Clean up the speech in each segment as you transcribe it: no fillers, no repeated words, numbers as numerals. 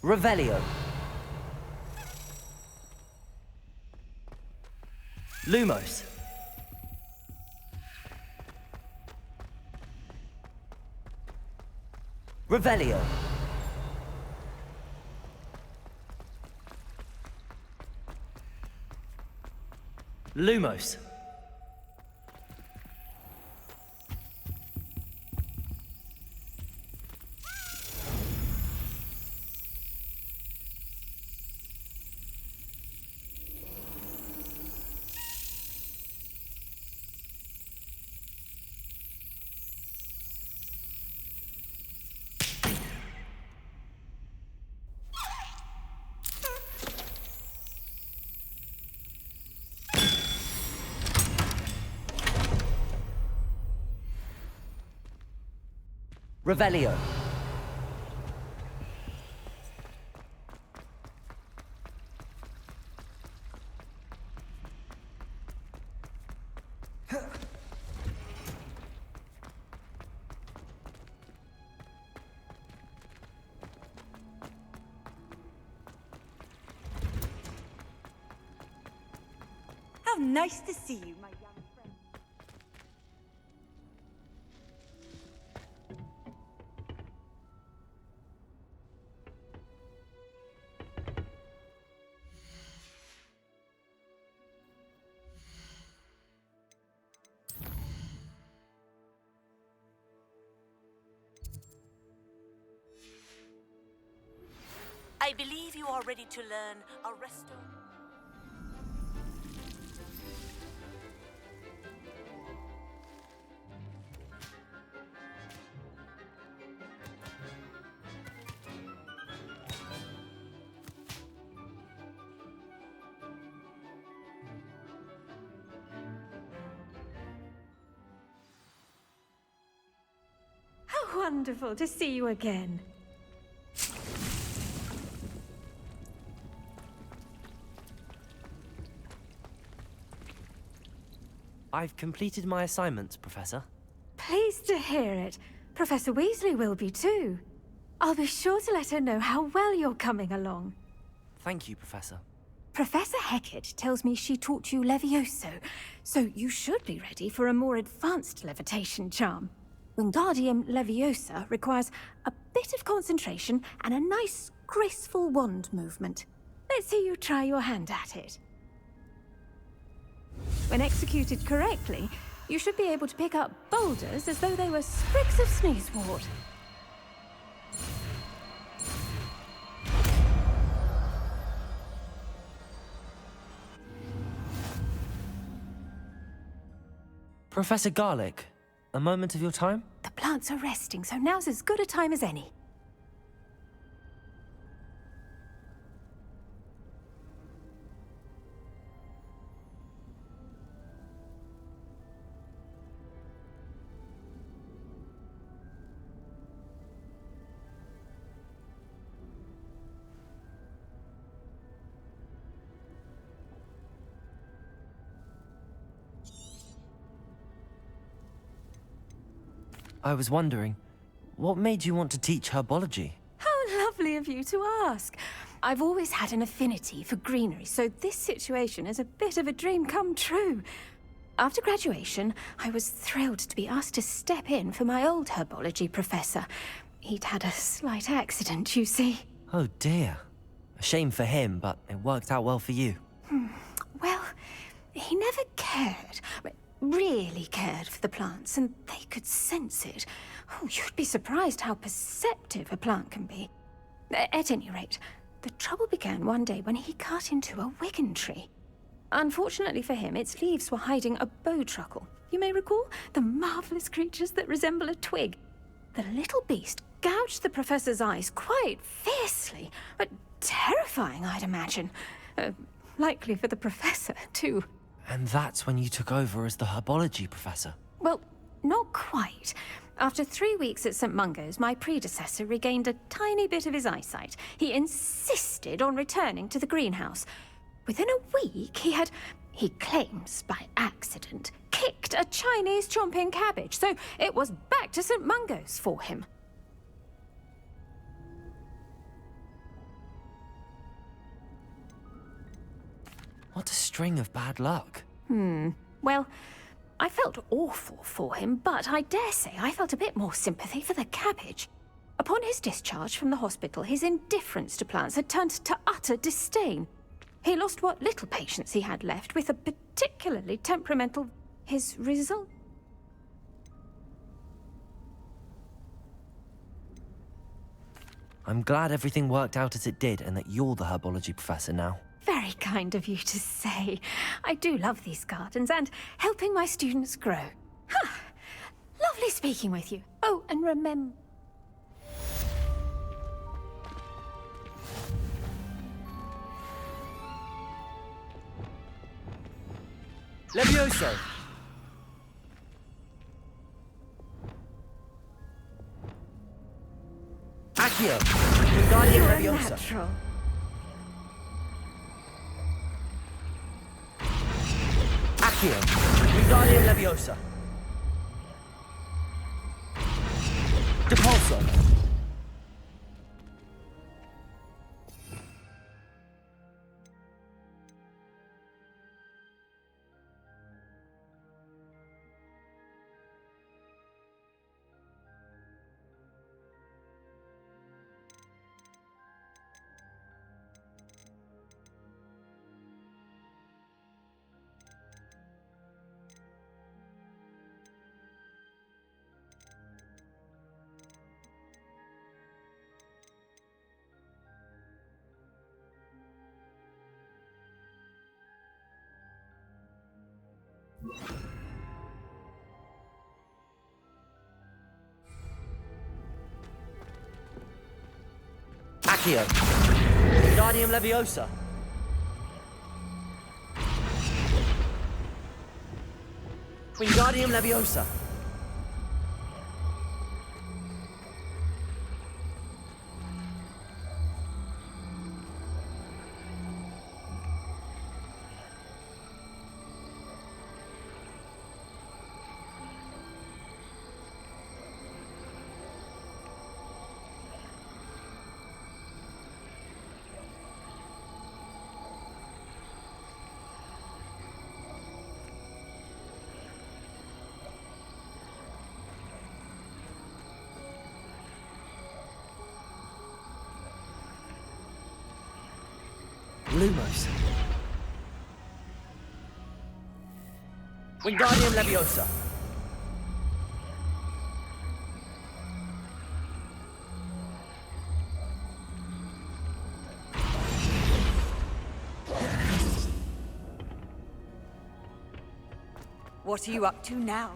Revelio. Lumos. Revelio. Lumos. Revelio. How nice to see you, my young friend. I believe you are ready to learn Arresto. How wonderful to see you again. I've completed my assignments, Professor. Pleased to hear it. Professor Weasley will be too. I'll be sure to let her know how well you're coming along. Thank you, Professor. Professor Hecat tells me she taught you Levioso, so you should be ready for a more advanced levitation charm. Wingardium Leviosa requires a bit of concentration and a nice, graceful wand movement. Let's see you try your hand at it. When executed correctly, you should be able to pick up boulders as though they were sprigs of sneezewort. Professor Garlick, a moment of your time? The plants are resting, so now's as good a time as any. I was wondering, what made you want to teach herbology? How lovely of you to ask. I've always had an affinity for greenery, so this situation is a bit of a dream come true. After graduation, I was thrilled to be asked to step in for my old herbology professor. He'd had a slight accident, you see. Oh dear. A shame for him, but it worked out well for you. Well, he never cared. Really cared for the plants, and they could sense it. Oh, you'd be surprised how perceptive a plant can be. At any rate, the trouble began one day when he cut into a Wigan tree. Unfortunately for him, its leaves were hiding a bowtruckle. You may recall the marvelous creatures that resemble a twig. The little beast gouged the professor's eyes quite fiercely, but terrifying, I'd imagine. Likely for the professor, too. And that's when you took over as the herbology professor? Well, not quite. After 3 weeks at St. Mungo's, my predecessor regained a tiny bit of his eyesight. He insisted on returning to the greenhouse. Within a week, he He claims by accident kicked a Chinese chomping cabbage, so it was back to St. Mungo's for him. What a string of bad luck. Well, I felt awful for him, but I dare say I felt a bit more sympathy for the cabbage. Upon his discharge from the hospital, his indifference to plants had turned to utter disdain. He lost what little patience he had left with a particularly temperamental... His result... I'm glad everything worked out as it did and that you're the herbology professor now. Very kind of you to say. I do love these gardens and helping my students grow. Lovely speaking with you. Oh, and remember... Levioso! Accio! Wingardium You're a Leviosa! natural. Accio! Wingardium Leviosa! Depulso! Accio! Wingardium Leviosa! Wingardium Leviosa! Lumos. Wingardium Leviosa. What are you up to now?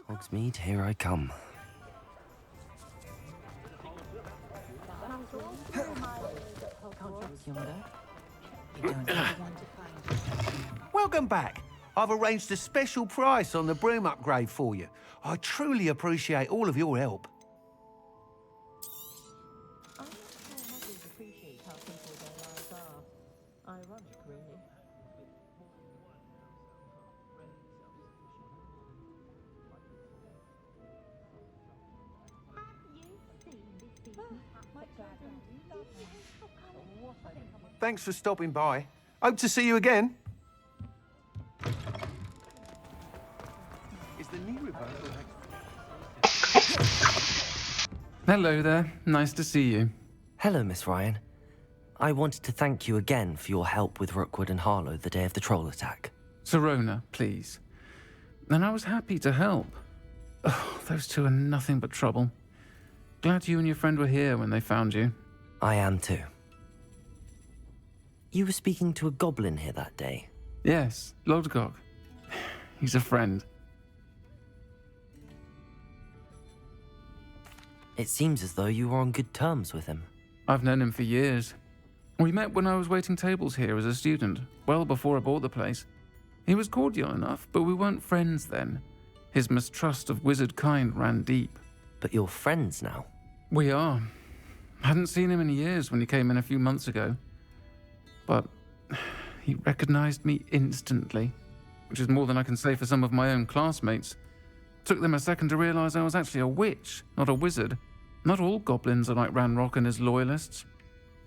Hogsmeade, here I come. Welcome back. I've arranged a special price on the broom upgrade for you. I truly appreciate all of your help. I'm not sure Muggles appreciate how simple their lives are. Ironic, really. Thanks for stopping by. Hope to see you again. Is the knee reversal? Hello there. Nice to see you. Hello, Miss Ryan. I wanted to thank you again for your help with Rookwood and Harlow the day of the troll attack. Sirona, please. And I was happy to help. Oh, those two are nothing but trouble. Glad you and your friend were here when they found you. I am too. You were speaking to a goblin here that day. Yes, Lodgok. He's a friend. It seems as though you were on good terms with him. I've known him for years. We met when I was waiting tables here as a student, well before I bought the place. He was cordial enough, but we weren't friends then. His mistrust of wizard kind ran deep. But you're friends now. We are. Hadn't seen him in years when he came in a few months ago. But he recognized me instantly, which is more than I can say for some of my own classmates. Took them a second to realize I was actually a witch, not a wizard. Not all goblins are like Ranrock and his loyalists.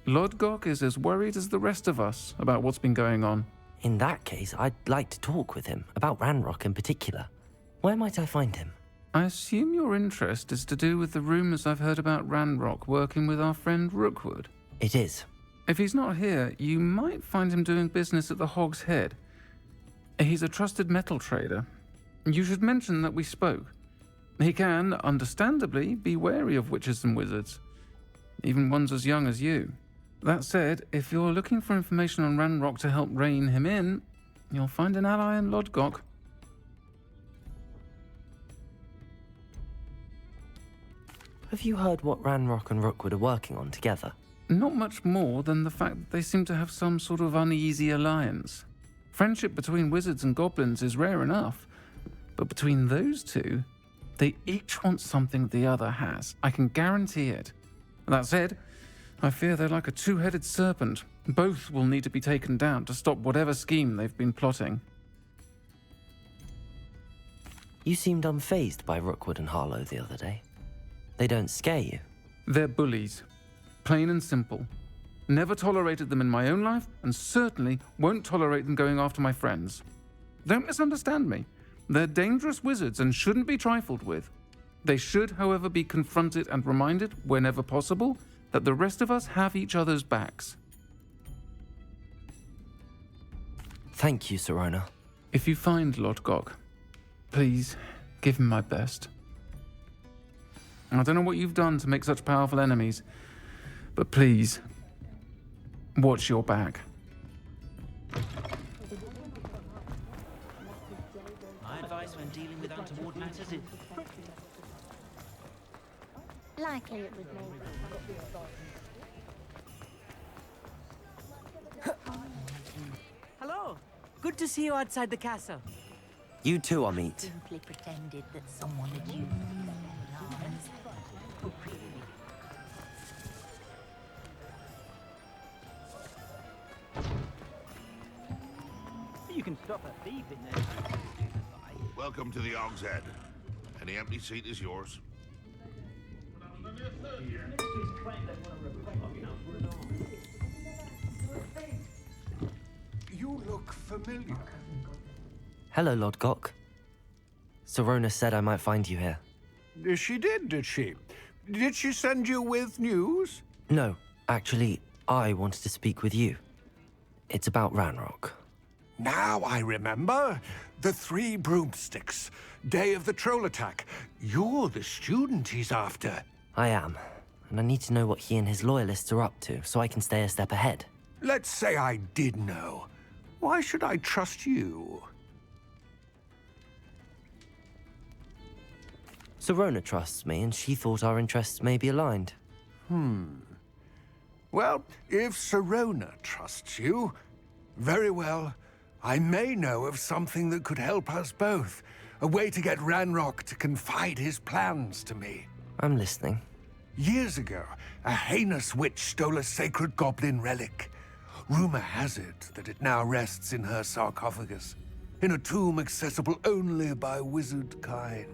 Lodgok is as worried as the rest of us about what's been going on. In that case, I'd like to talk with him, about Ranrock in particular. Where might I find him? I assume your interest is to do with the rumors I've heard about Ranrock working with our friend Rookwood. It is. If he's not here, you might find him doing business at the Hog's Head. He's a trusted metal trader. You should mention that we spoke. He can, understandably, be wary of witches and wizards, even ones as young as you. That said, if you're looking for information on Ranrock to help rein him in, you'll find an ally in Lodgok. Have you heard what Ranrock and Rookwood are working on together? Not much more than the fact that they seem to have some sort of uneasy alliance. Friendship between wizards and goblins is rare enough, but between those two, they each want something the other has. I can guarantee it. That said, I fear they're like a two-headed serpent. Both will need to be taken down to stop whatever scheme they've been plotting. You seemed unfazed by Rookwood and Harlow the other day. They don't scare you. They're bullies. Plain and simple. Never tolerated them in my own life, and certainly won't tolerate them going after my friends. Don't misunderstand me. They're dangerous wizards and shouldn't be trifled with. They should, however, be confronted and reminded, whenever possible, that the rest of us have each other's backs. Thank you, Sirona. If you find Lodgok, please give him my best. I don't know what you've done to make such powerful enemies, but please, watch your back. My advice when dealing with untoward matters is... Likely it was me. Hello! Good to see you outside the castle. You too, Amit. Simply pretended that someone had used their lives. You can stop a thief in there. Welcome to the Hog's Head. Any empty seat is yours. You look familiar. Hello, Lodgok. Sirona said I might find you here. She did she? Did she send you with news? No, actually, I wanted to speak with you. It's about Ranrock. Now I remember. The 3 broomsticks. Day of the troll attack. You're the student he's after. I am, and I need to know what he and his loyalists are up to so I can stay a step ahead. Let's say I did know. Why should I trust you? Sirona trusts me, and she thought our interests may be aligned. Well, if Sirona trusts you, very well. I may know of something that could help us both. A way to get Ranrock to confide his plans to me. I'm listening. Years ago, a heinous witch stole a sacred goblin relic. Rumor has it that it now rests in her sarcophagus, in a tomb accessible only by wizard kind.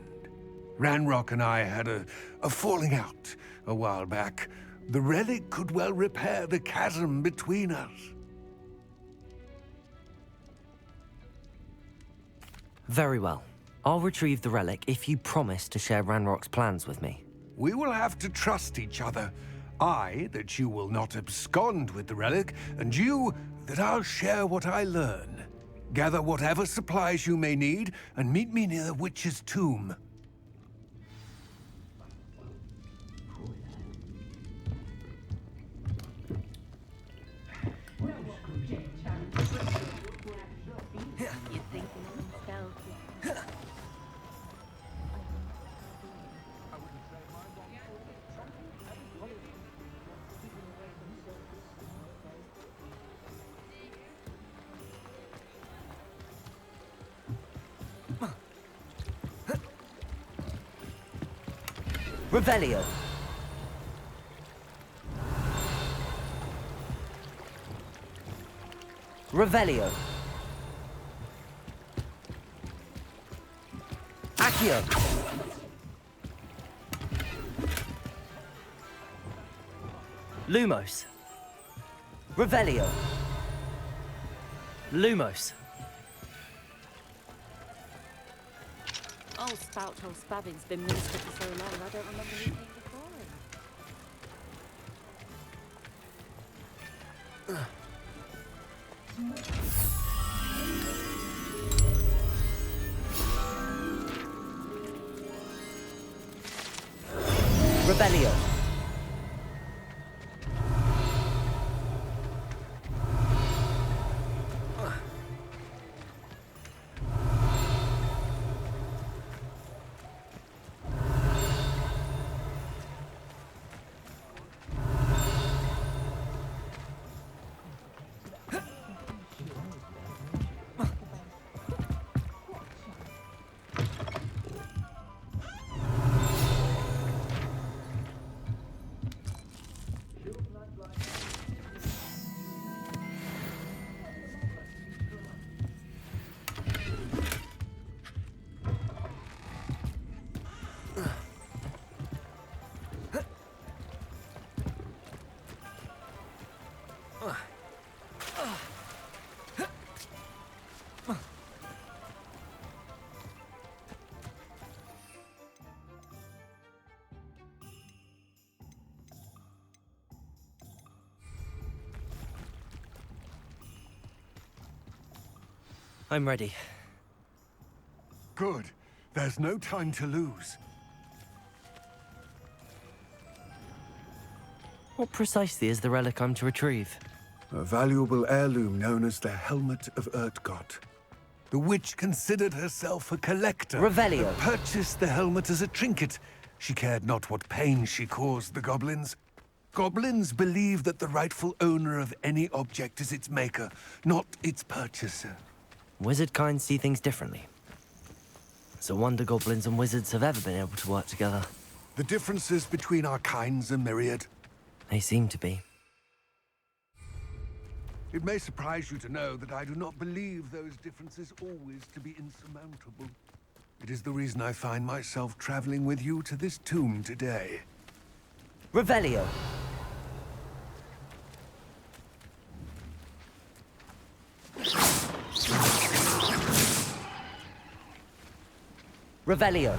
Ranrock and I had a falling out a while back. The relic could well repair the chasm between us. Very well. I'll retrieve the relic if you promise to share Ranrock's plans with me. We will have to trust each other. I, that you will not abscond with the relic, and you, that I'll share what I learn. Gather whatever supplies you may need, and meet me near the witch's tomb. Revelio. Revelio. Accio. Lumos. Revelio. Lumos. Old spout hole spabbing's been ministered for so long, I don't remember anything before him. Revelio. I'm ready. Good. There's no time to lose. What precisely is the relic I'm to retrieve? A valuable heirloom known as the Helmet of Urtgott. The witch considered herself a collector. Revelio. And purchased the helmet as a trinket. She cared not what pain she caused the goblins. Goblins believe that the rightful owner of any object is its maker, not its purchaser. Wizard kind see things differently. It's a wonder goblins and wizards have ever been able to work together. The differences between our kinds are myriad. They seem to be. It may surprise you to know that I do not believe those differences always to be insurmountable. It is the reason I find myself traveling with you to this tomb today. Revelio. Revelio.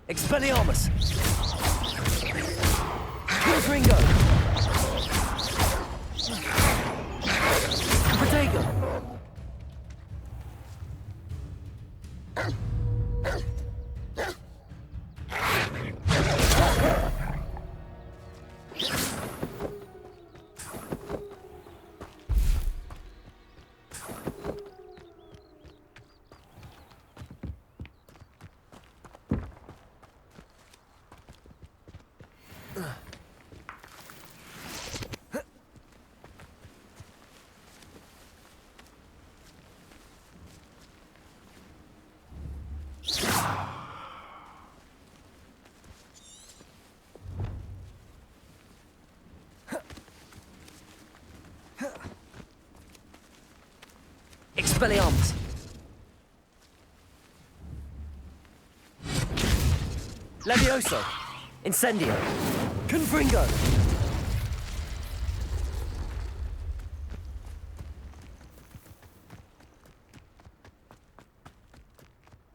Expelliarmus! Ringo! Protego! Expelliarmus! Levioso! Incendio! Confringo!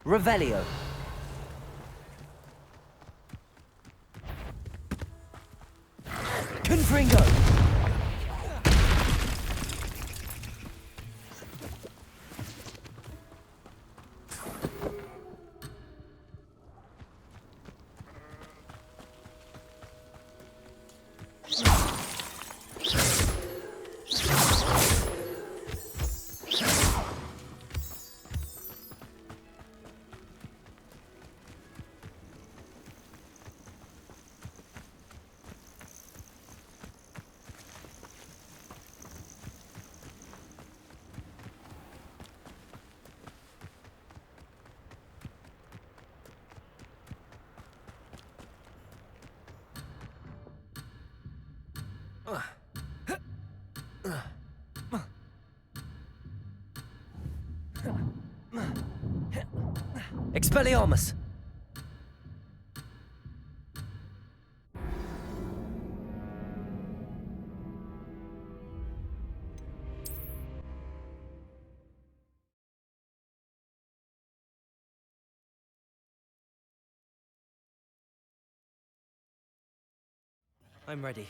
Revelio! Confringo! Expelliarmus! I'm ready.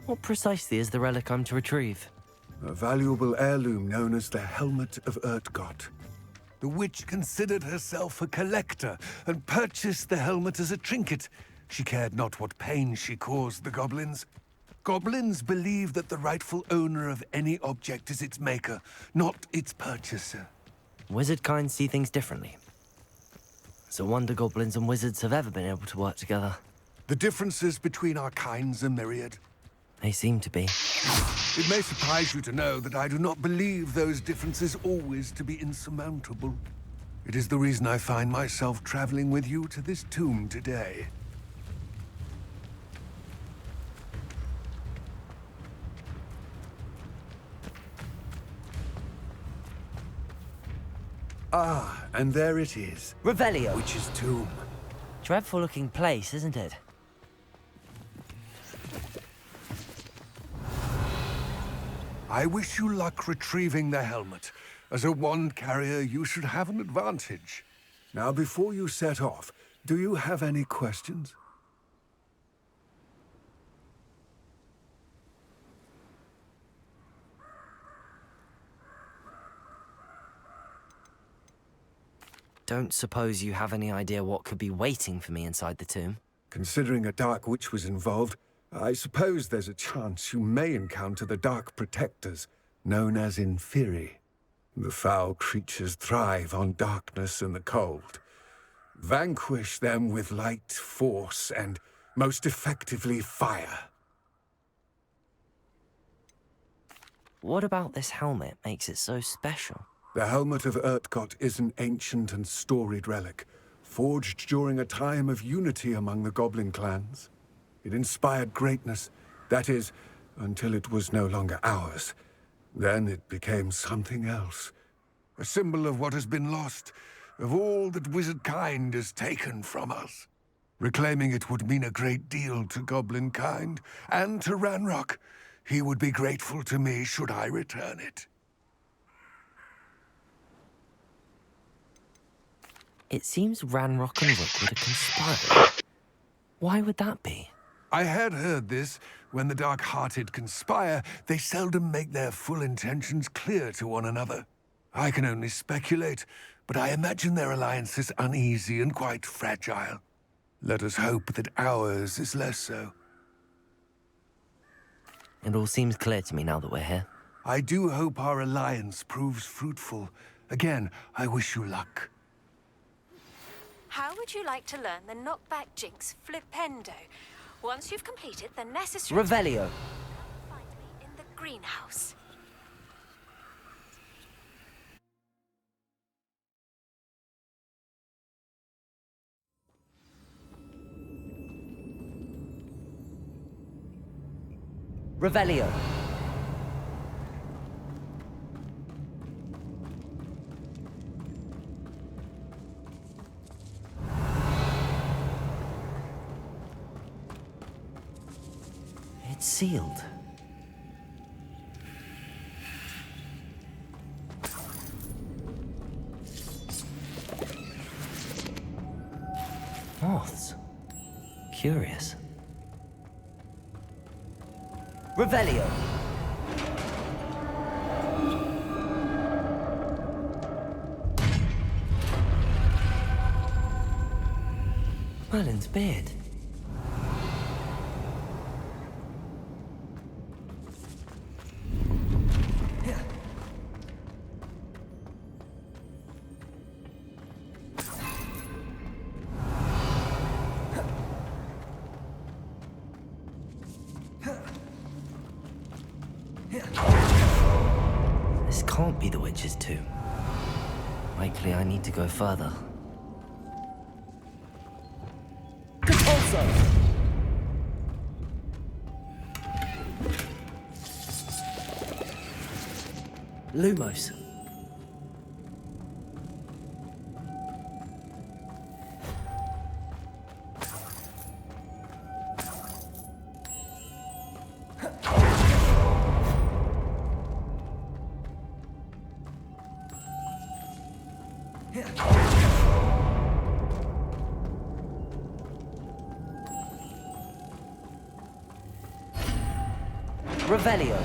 What precisely is the relic I'm to retrieve? A valuable heirloom known as the Helmet of Urtkot. The witch considered herself a collector and purchased the helmet as a trinket. She cared not what pain she caused the goblins. Goblins believe that the rightful owner of any object is its maker, not its purchaser. Wizard kind see things differently. It's a wonder goblins and wizards have ever been able to work together. The differences between our kinds are myriad. They seem to be. It may surprise you to know that I do not believe those differences always to be insurmountable. It is the reason I find myself traveling with you to this tomb today. Ah, and there it is. Revelio! Witch's tomb. Dreadful looking place, isn't it? I wish you luck retrieving the helmet. As a wand carrier, you should have an advantage. Now, before you set off, do you have any questions? Don't suppose you have any idea what could be waiting for me inside the tomb? Considering a Dark Witch was involved, I suppose there's a chance you may encounter the Dark Protectors, known as Inferi. The foul creatures thrive on darkness and the cold. Vanquish them with light, force, and, most effectively, fire. What about this helmet makes it so special? The Helmet of Urtkot is an ancient and storied relic, forged during a time of unity among the goblin clans. It inspired greatness, that is, until it was no longer ours. Then it became something else. A symbol of what has been lost, of all that wizard kind has taken from us. Reclaiming it would mean a great deal to goblin kind, and to Ranrock. He would be grateful to me should I return it. It seems Ranrock and Rookwood are conspiring. Why would that be? I had heard this. When the dark-hearted conspire, they seldom make their full intentions clear to one another. I can only speculate, but I imagine their alliance is uneasy and quite fragile. Let us hope that ours is less so. It all seems clear to me now that we're here. I do hope our alliance proves fruitful. Again, I wish you luck. How would you like to learn the knockback jinx flipendo? Once you've completed the necessary... Revelio! Find me in the greenhouse. Revelio. It's sealed. Moths. Curious. Revelio. Merlin's beard. This can't be the witch's tomb. Likely I need to go further. Compulso! Lumos. Revelio.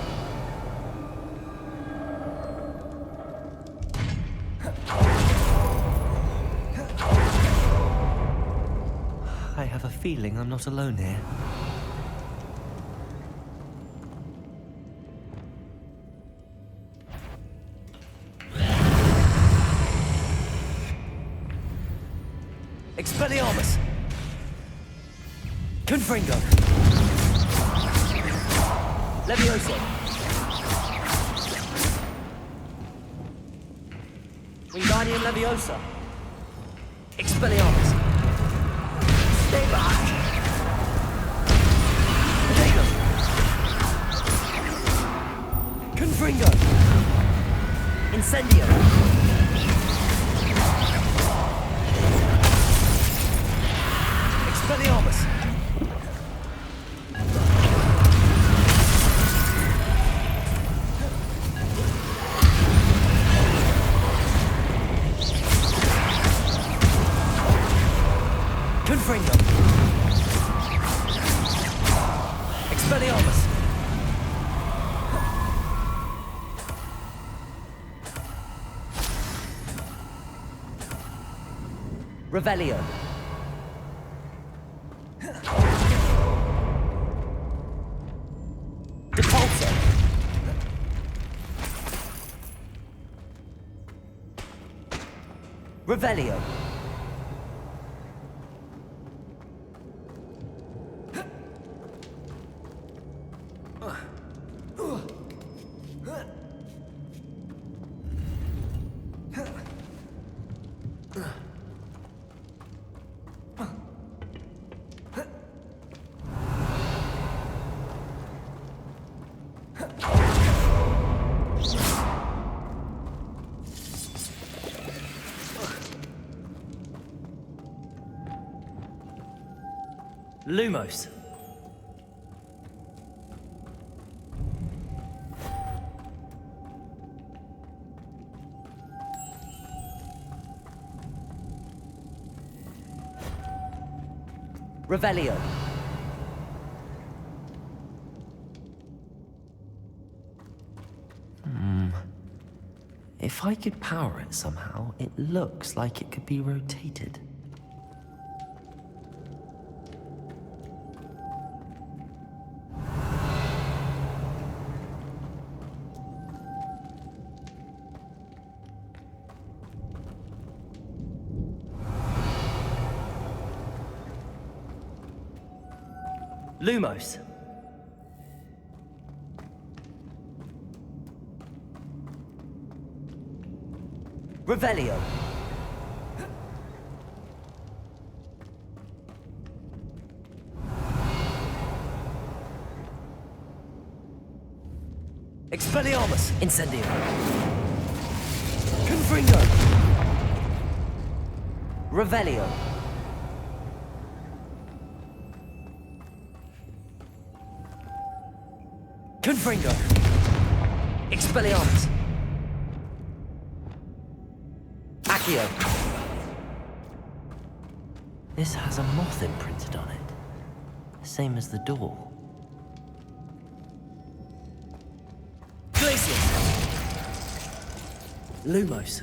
I have a feeling I'm not alone here. Expelliarmus! Confringo! Levioso! Wingardium Leviosa! Expelliarmus! Stay back! Potato! Confringo! Incendio! Expelliarmus! Confringo! Expelliarmus! Revelio! Depulso! Revelio! Lumos. Revelio. If I could power it somehow, it looks like it could be rotated. Lumos. Revelio. Expelliarmus! Incendio! Confringo! Revelio! Confringo! Expelliarmus! Accio! This has a moth imprinted on it. Same as the door. Gladius! Lumos!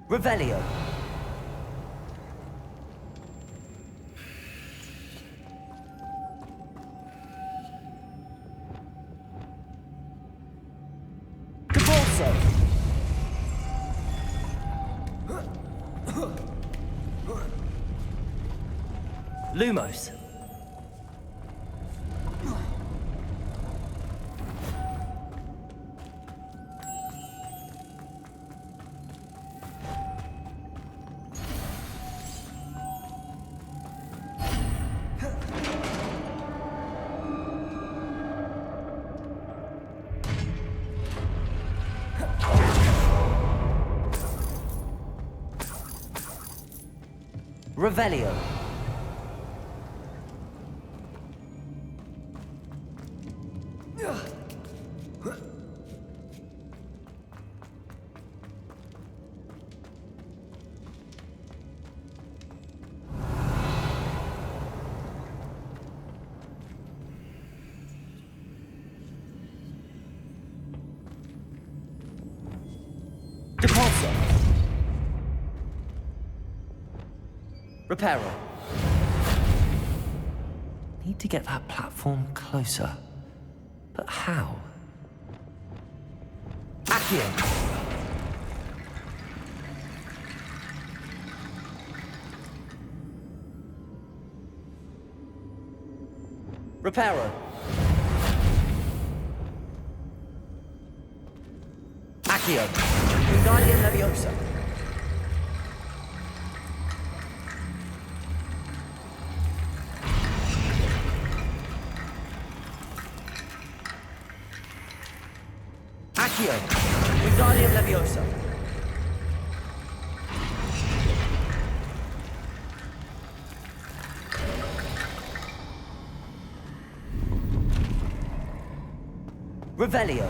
Revelio! Caborso! Lumos! Revelio. Depulso. Reparo. Need to get that platform closer. But how? Accio. Reparo. Accio. Wingardium Leviosa. Accio. Wingardium Leviosa. Revelio.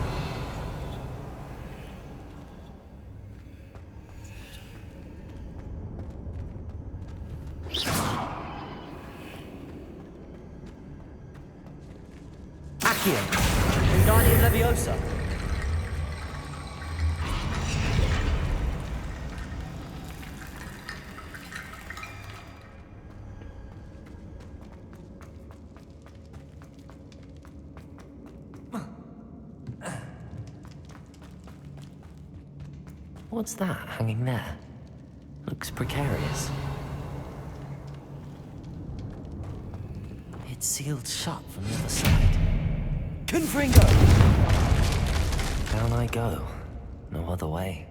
Accio. Wingardium Leviosa. What's that hanging there? Looks precarious. It's sealed shut from the other side. Confringo! Down I go. No other way.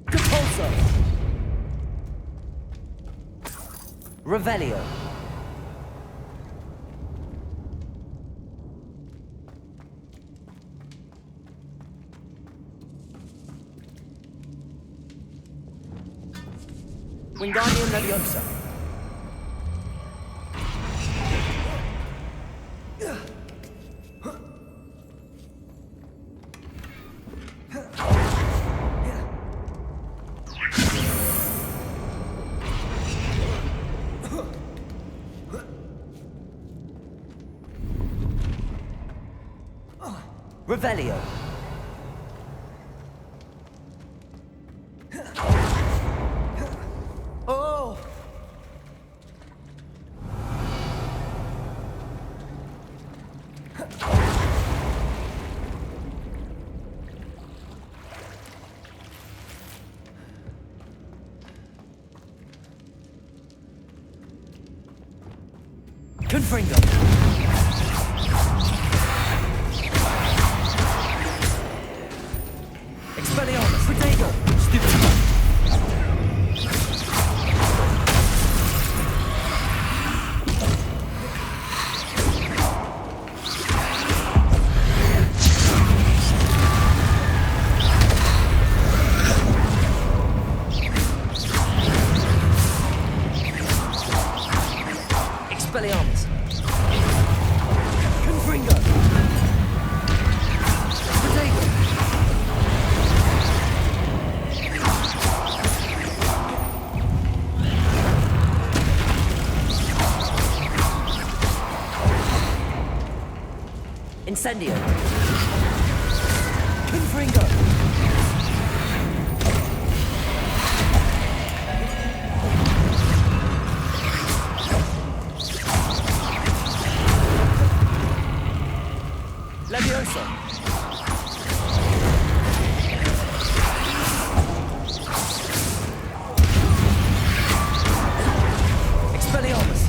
Depulso! Revelio. Wingardium Leviosa. Revelio. Oh! Confringo. Expelliarmus. Protego. Stupefy. Expelliarmus. Confringo. Protego. Incendio. Confringo. Levioso. Expelliarmus.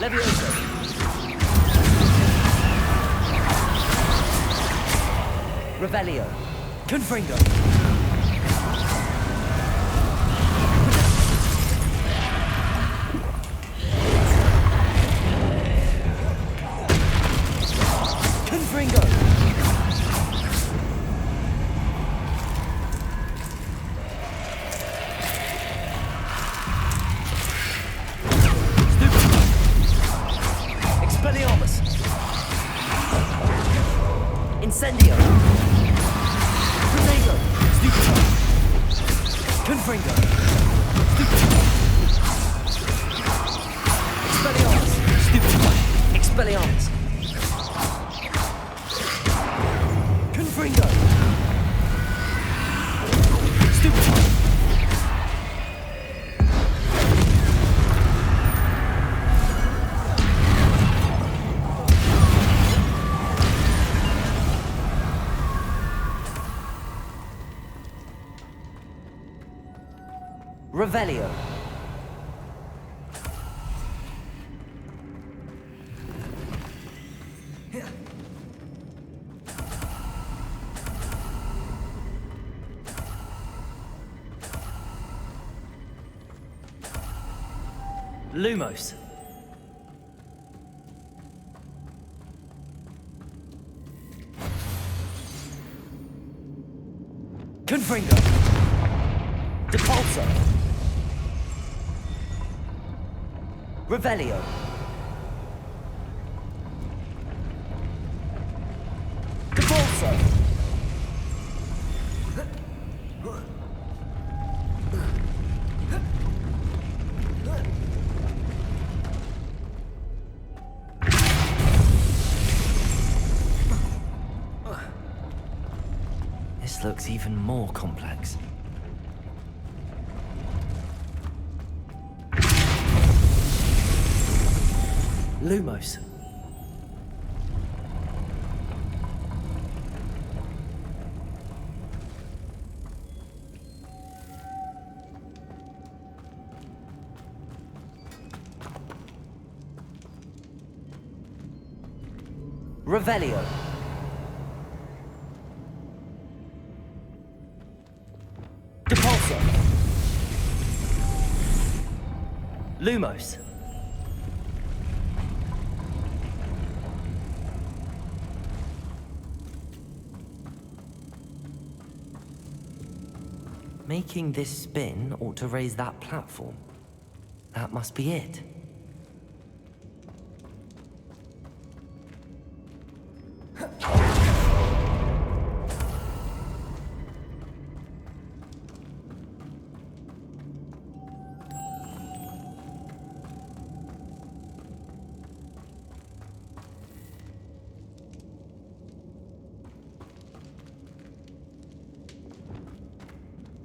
Levioso. Revelio. Confringo. Confringo. Expelliarmus. Incendio. Protego. Stupefy. Confringo. Stupefy. Expelliarmus. Stupefy. Expelliarmus. Confringo. Stupefy. Revelio. Lumos. Confringo. Depulso. Revelio. Depulso. This looks even more complex. Lumos. Revelio. Depulso. Lumos. Making this spin ought to raise that platform. That must be it.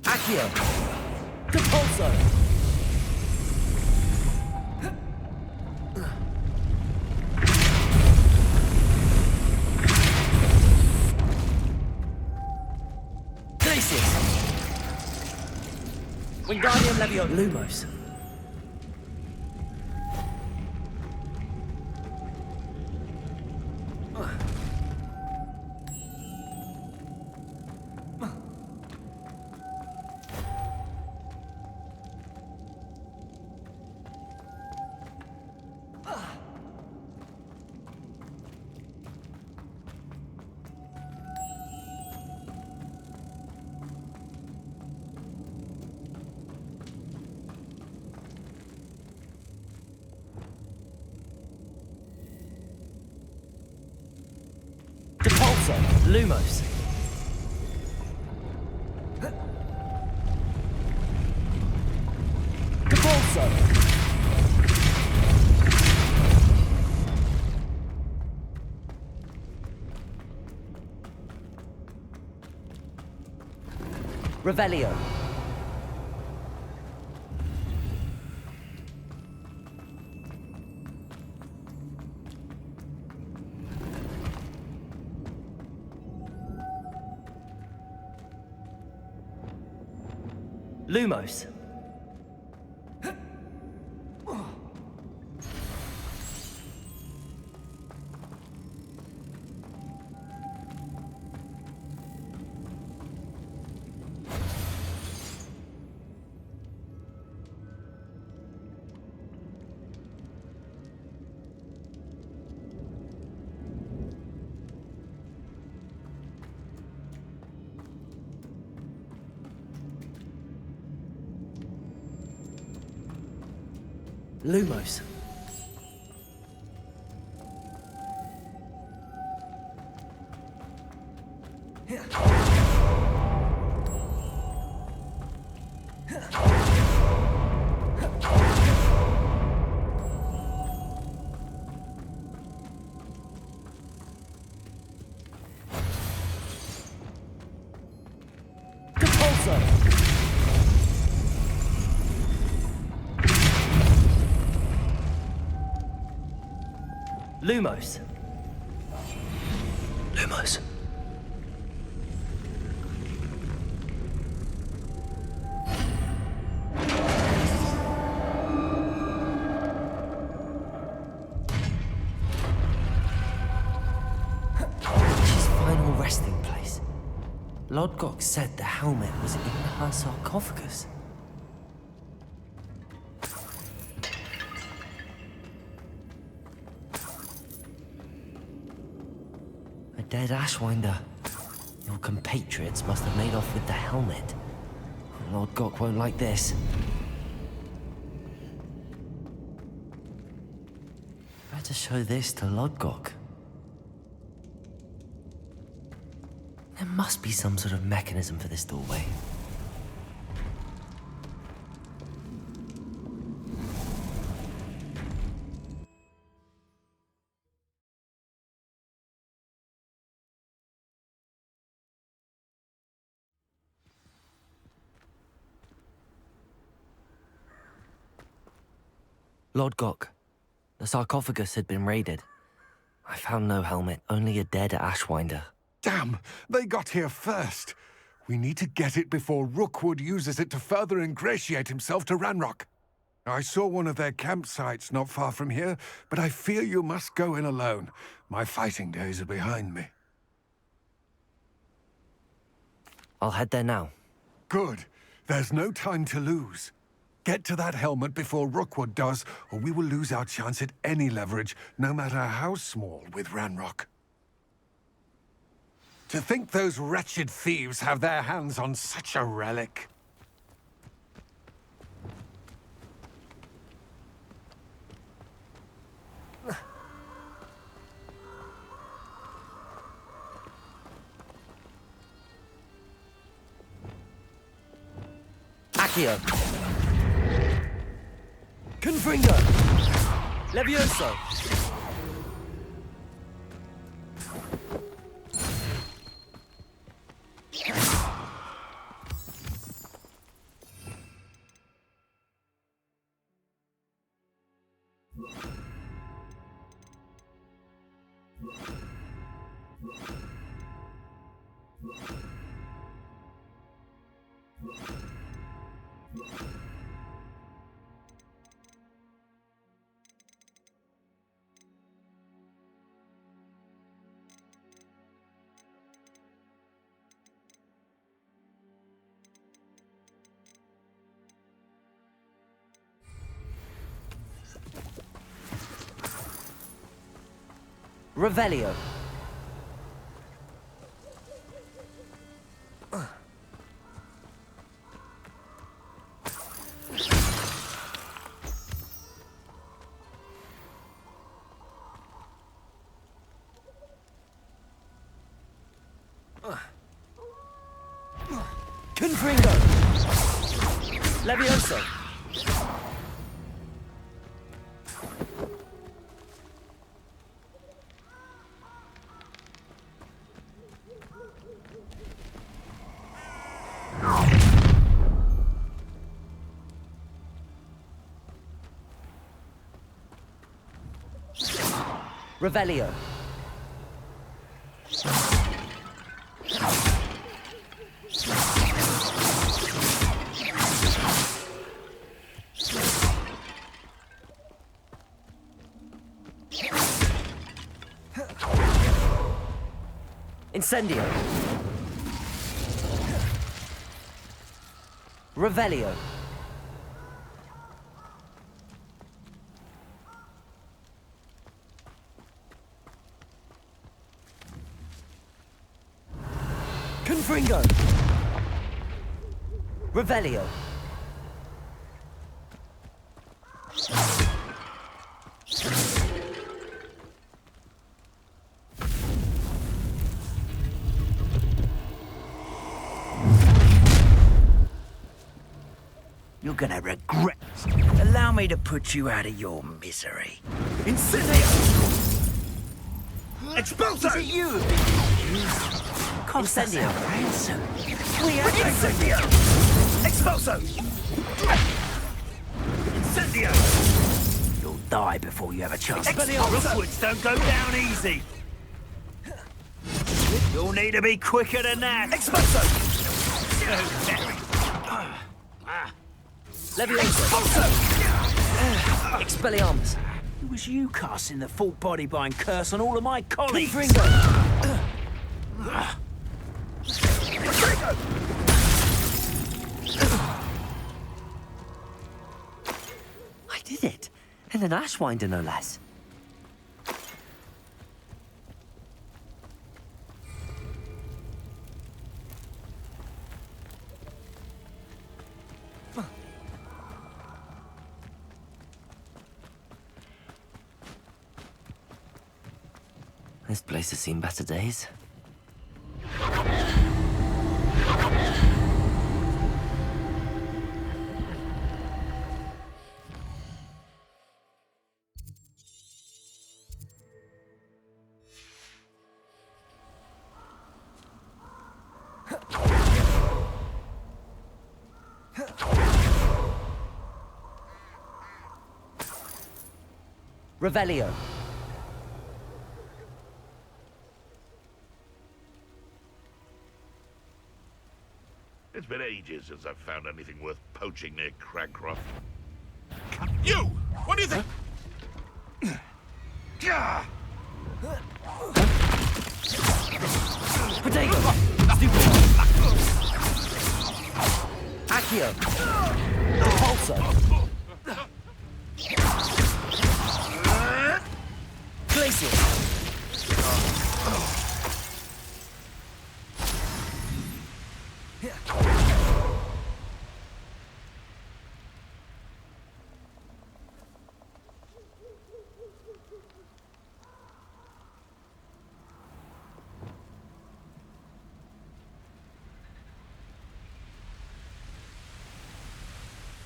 Accio. Depulso. Glacius. Wingardium Leviosa. Lumos. Depulso. Lumos. Depulso. Revelio. Lumos. Lumos. Depulso. Lumos. Lumos. His final resting place. Lodgok said the helmet was in her sarcophagus. Dead Ashwinder. Your compatriots must have made off with the helmet. Lord Gok won't like this. Better show this to Lodgok. There must be some sort of mechanism for this doorway. Lord Gok, the sarcophagus had been raided. I found no helmet, only a dead Ashwinder. Damn! They got here first. We need to get it before Rookwood uses it to further ingratiate himself to Ranrock. I saw one of their campsites not far from here, but I fear you must go in alone. My fighting days are behind me. I'll head there now. Good. There's no time to lose. Get to that helmet before Rookwood does, or we will lose our chance at any leverage, no matter how small, with Ranrock. To think those wretched thieves have their hands on such a relic. Accio. Confringo. Levioso. Revelio. Confringo. Levioso. Revelio. Incendio. Revelio. Confringo. Revelio. You're gonna regret this. Allow me to put you out of your misery. Incendio! Expulso! Is it you? Incendio. Ransom. We have Incendio! Expulso! Incendio! You'll die before you have a chance. Rookwoods don't go down easy. You'll need to be quicker than that. Expulso! Levioso. Expelliarmus. It was you casting the full body bind curse on all of my colleagues. Confringo. I did it. And an Ashwinder, no less. This place has seen better days. Revelio. It's been ages since I've found anything worth poaching near Cragcroft. You! What do you think? Protego. Stupid. Accio. Repulso. Glacius.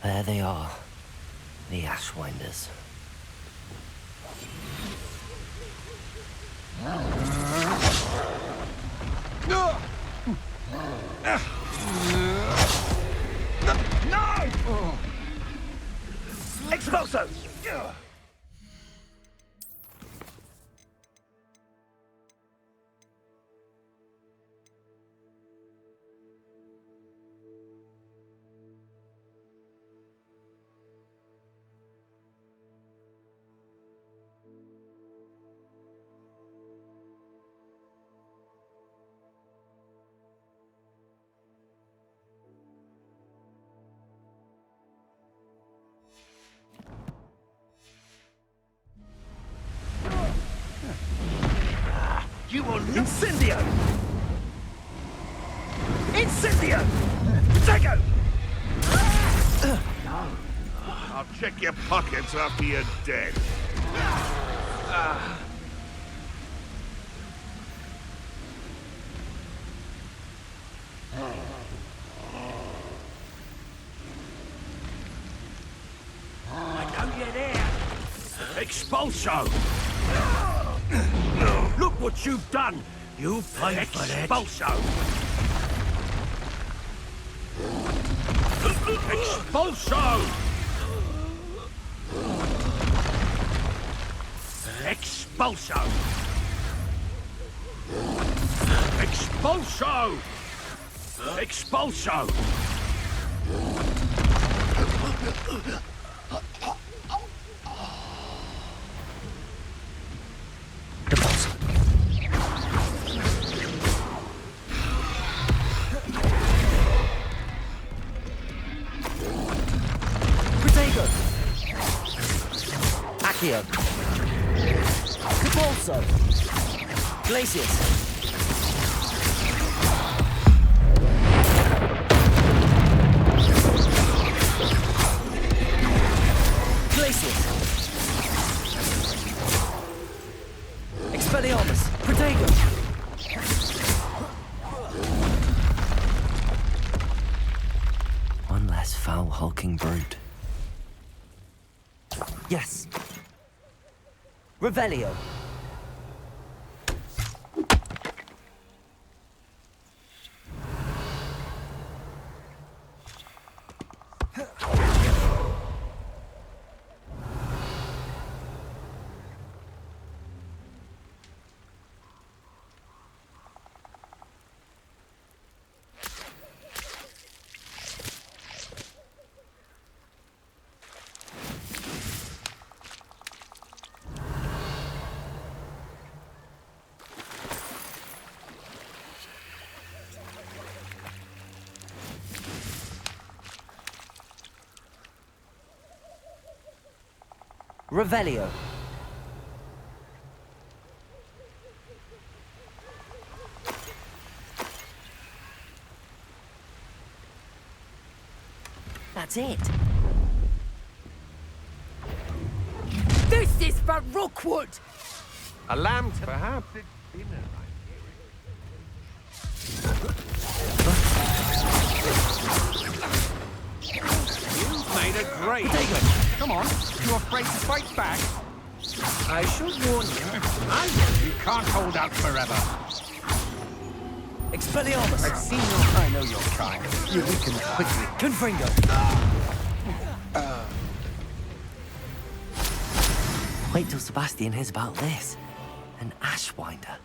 There they are, the Ashwinders. No! Expulso! You will not... Incendio! Incendio! Protego! I'll check your pockets after you're dead. I know you're there! Expulso! Look what you've done! You paid for that! Expulso! Expulso! Expulso! Expulso! Expulso! Protego! Accio! Capolso! Gladius! Expelliarmus! Protego! One less foul hulking brute. Yes. Revelio. Revelio. That's it. This is for Rookwood! A lamb, perhaps it's dinner. You've made a great... Come on, you afraid to fight back? I should warn you. You can't hold out forever. Expelliarmus! I've seen your... I know your kind. You weaken quickly. Confringo! Wait till Sebastian hears about this. An Ashwinder.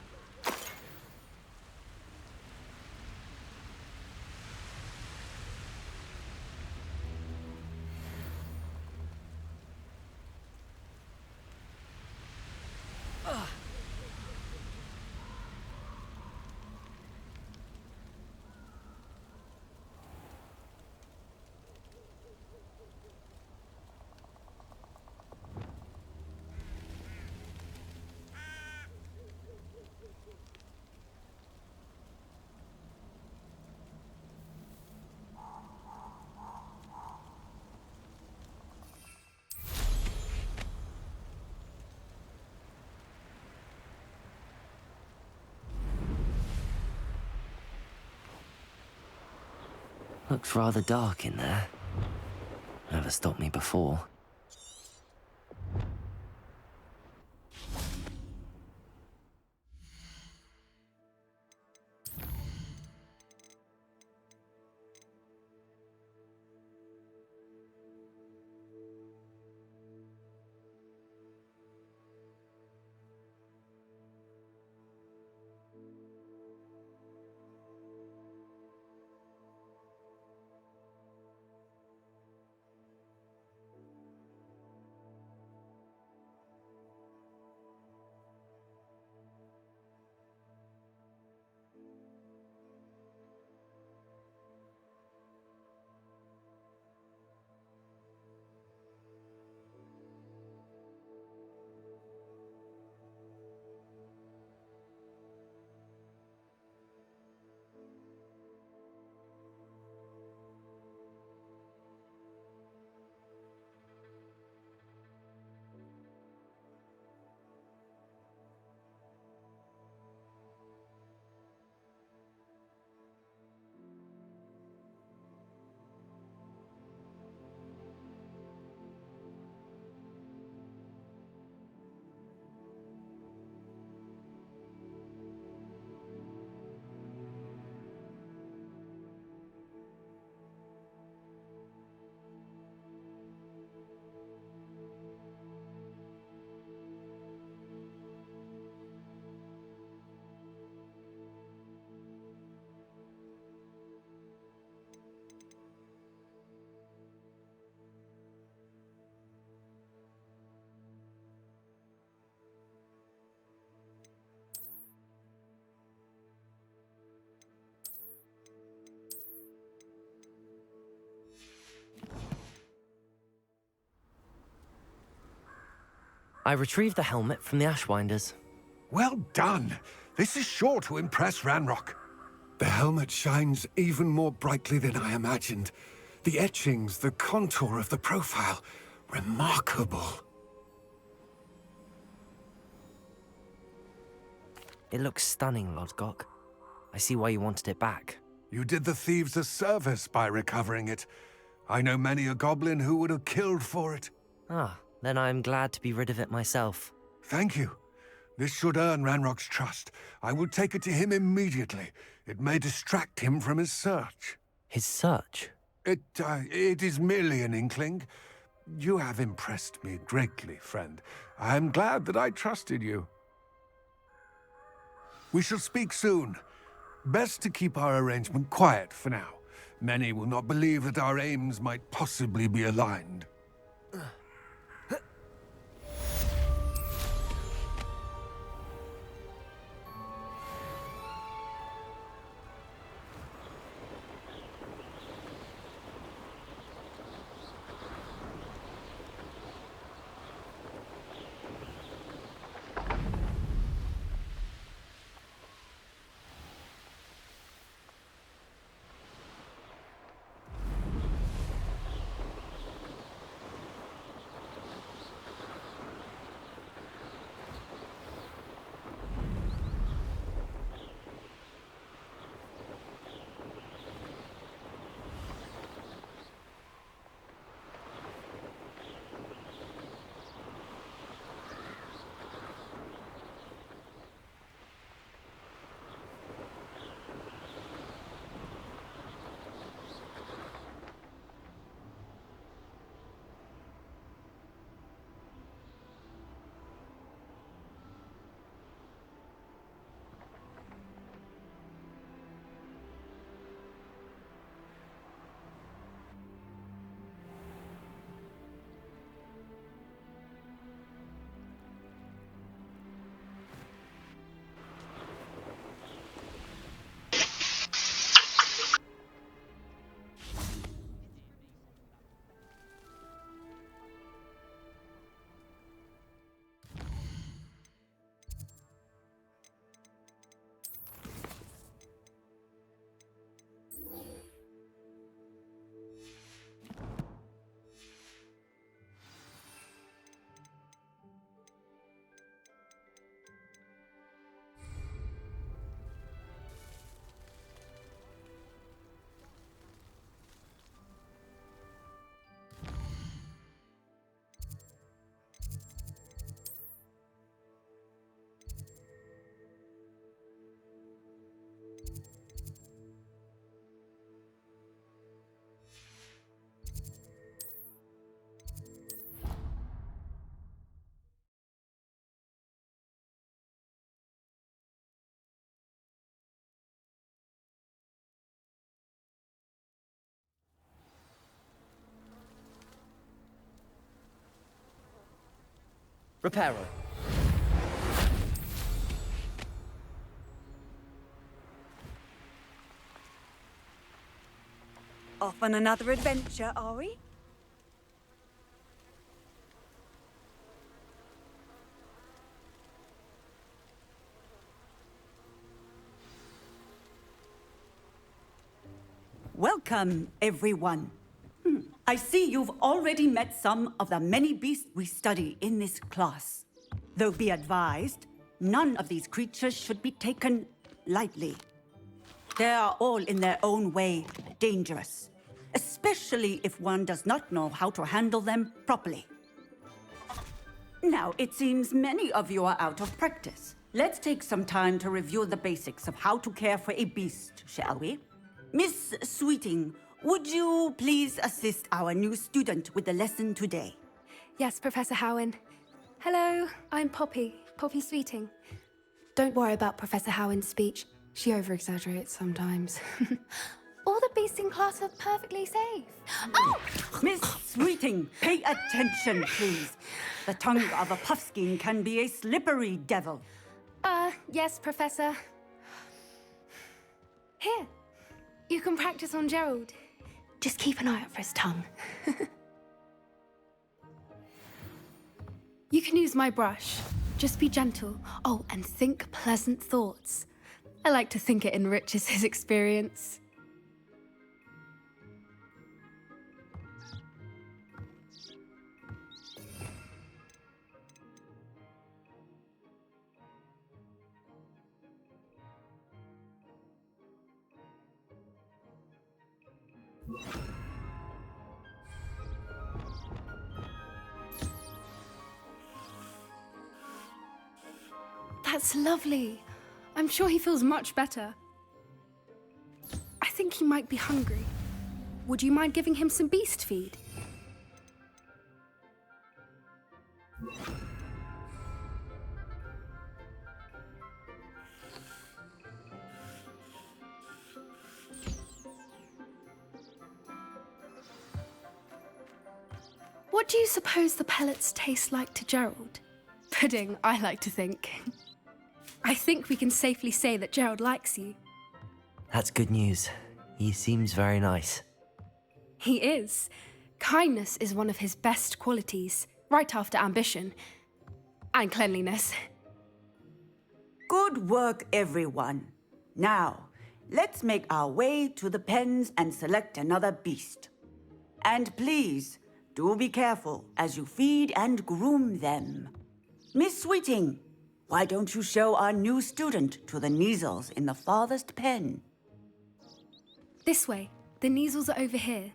Looks rather dark in there. Never stopped me before. I retrieved the helmet from the Ashwinders. Well done. This is sure to impress Ranrock. The helmet shines even more brightly than I imagined. The etchings, the contour of the profile, remarkable. It looks stunning, Lodgok. I see why you wanted it back. You did the thieves a service by recovering it. I know many a goblin who would have killed for it. Ah, then I'm glad to be rid of it myself. Thank you. This should earn Ranrock's trust. I will take it to him immediately. It may distract him from his search. His search? It is merely an inkling. You have impressed me greatly, friend. I am glad that I trusted you. We shall speak soon. Best to keep our arrangement quiet for now. Many will not believe that our aims might possibly be aligned. Reparo. Off on another adventure, are we? Welcome, everyone. I see you've already met some of the many beasts we study in this class. Though be advised, none of these creatures should be taken lightly. They are all in their own way dangerous, especially if one does not know how to handle them properly. Now, it seems many of you are out of practice. Let's take some time to review the basics of how to care for a beast, shall we? Miss Sweeting, would you please assist our new student with the lesson today? Yes, Professor Howen. Hello, I'm Poppy Sweeting. Don't worry about Professor Howen's speech. She over-exaggerates sometimes. All the beasts in class are perfectly safe. Oh! Miss Sweeting, pay attention, please. The tongue of a puffskein can be a slippery devil. Yes, Professor. Here, you can practice on Gerald. Just keep an eye out for his tongue. You can use my brush. Just be gentle. Oh, and think pleasant thoughts. I like to think it enriches his experience. That's lovely. I'm sure he feels much better. I think he might be hungry. Would you mind giving him some beast feed? What do you suppose the pellets taste like to Gerald? Pudding, I like to think. I think we can safely say that Gerald likes you. That's good news. He seems very nice. He is. Kindness is one of his best qualities, right after ambition. And cleanliness. Good work, everyone. Now, let's make our way to the pens and select another beast. And please, do be careful as you feed and groom them. Miss Sweeting, why don't you show our new student to the Neasels in the farthest pen? This way. The Neasels are over here.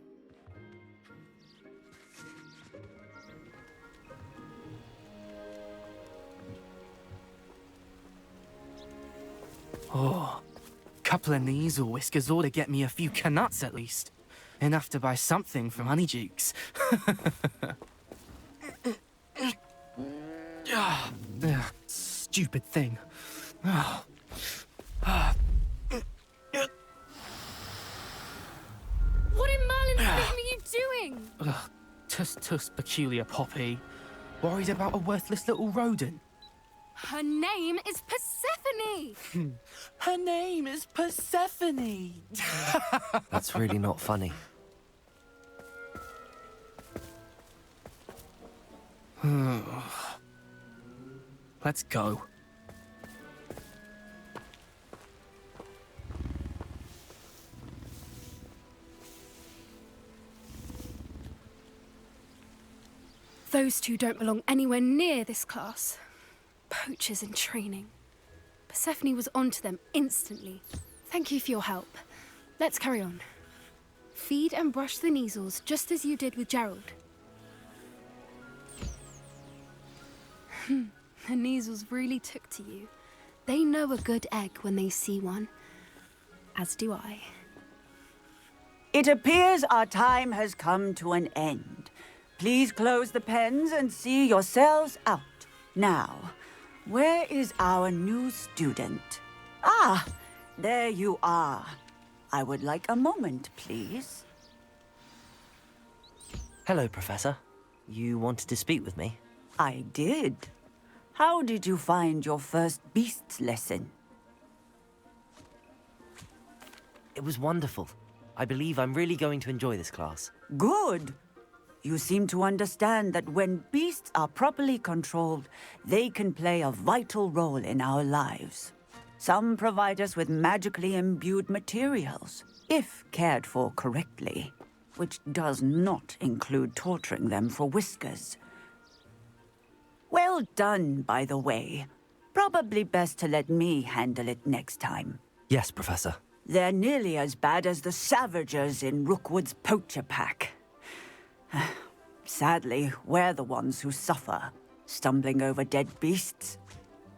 Oh, couple of Neasel whiskers ought to get me a few canuts at least. Enough to buy something from Honeydukes. Stupid thing. What in Merlin's name are you doing? Tuss, peculiar poppy. Worried about a worthless little rodent? Her name is Persephone! Her name is Persephone! That's really not funny. Let's go. Those two don't belong anywhere near this class. Poachers in training. Persephone was onto them instantly. Thank you for your help. Let's carry on. Feed and brush the Neasels just as you did with Gerald. The Neasels really took to you. They know a good egg when they see one. As do I. It appears our time has come to an end. Please close the pens and see yourselves out. Now, where is our new student? Ah, there you are. I would like a moment, please. Hello, Professor. You wanted to speak with me? I did. How did you find your first beasts lesson? It was wonderful. I believe I'm really going to enjoy this class. Good. You seem to understand that when beasts are properly controlled, they can play a vital role in our lives. Some provide us with magically imbued materials, if cared for correctly, which does not include torturing them for whiskers. Well done, by the way. Probably best to let me handle it next time. Yes, Professor. They're nearly as bad as the Savagers in Rookwood's poacher pack. Sadly, we're the ones who suffer, stumbling over dead beasts.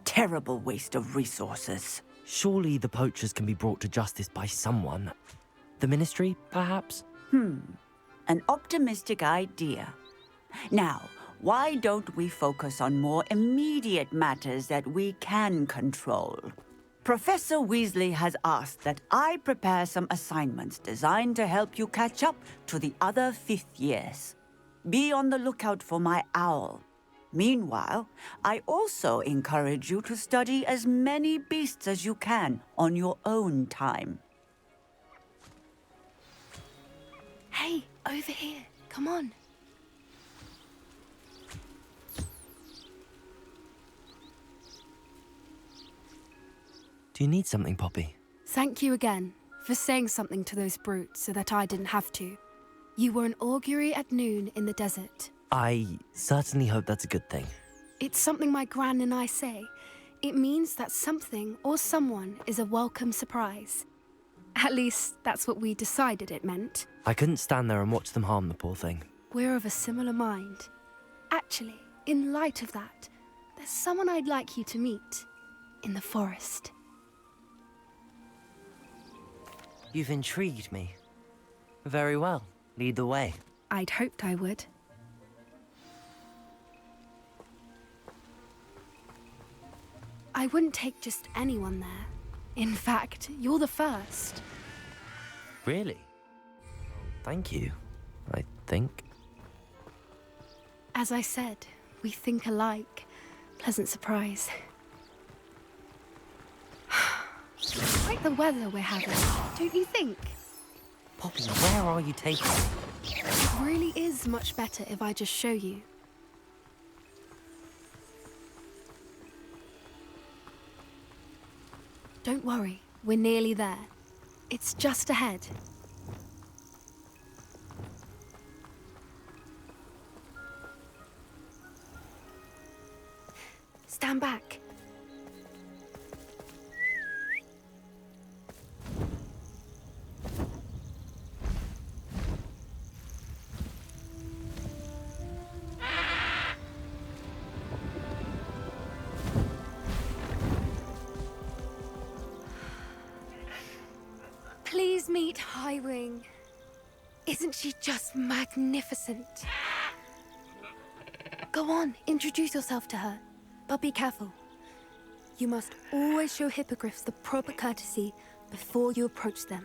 Terrible waste of resources. Surely the poachers can be brought to justice by someone. The Ministry, perhaps? An optimistic idea. Now, why don't we focus on more immediate matters that we can control? Professor Weasley has asked that I prepare some assignments designed to help you catch up to the other fifth years. Be on the lookout for my owl. Meanwhile, I also encourage you to study as many beasts as you can on your own time. Hey, over here. Come on. Do you need something, Poppy? Thank you again for saying something to those brutes so that I didn't have to. You were an augury at noon in the desert. I certainly hope that's a good thing. It's something my gran and I say. It means that something or someone is a welcome surprise. At least, that's what we decided it meant. I couldn't stand there and watch them harm the poor thing. We're of a similar mind. Actually, in light of that, there's someone I'd like you to meet. In the forest. You've intrigued me. Very well. Lead the way. I'd hoped I would. I wouldn't take just anyone there. In fact, you're the first. Really? Thank you, I think. As I said, we think alike. Pleasant surprise. Quite the weather we're having, don't you think? Poppy, where are you taking me? It really is much better if I just show you. Don't worry, we're nearly there. It's just ahead. Stand back. Please meet Highwing. Isn't she just magnificent? Go on, introduce yourself to her. But be careful. You must always show hippogriffs the proper courtesy before you approach them.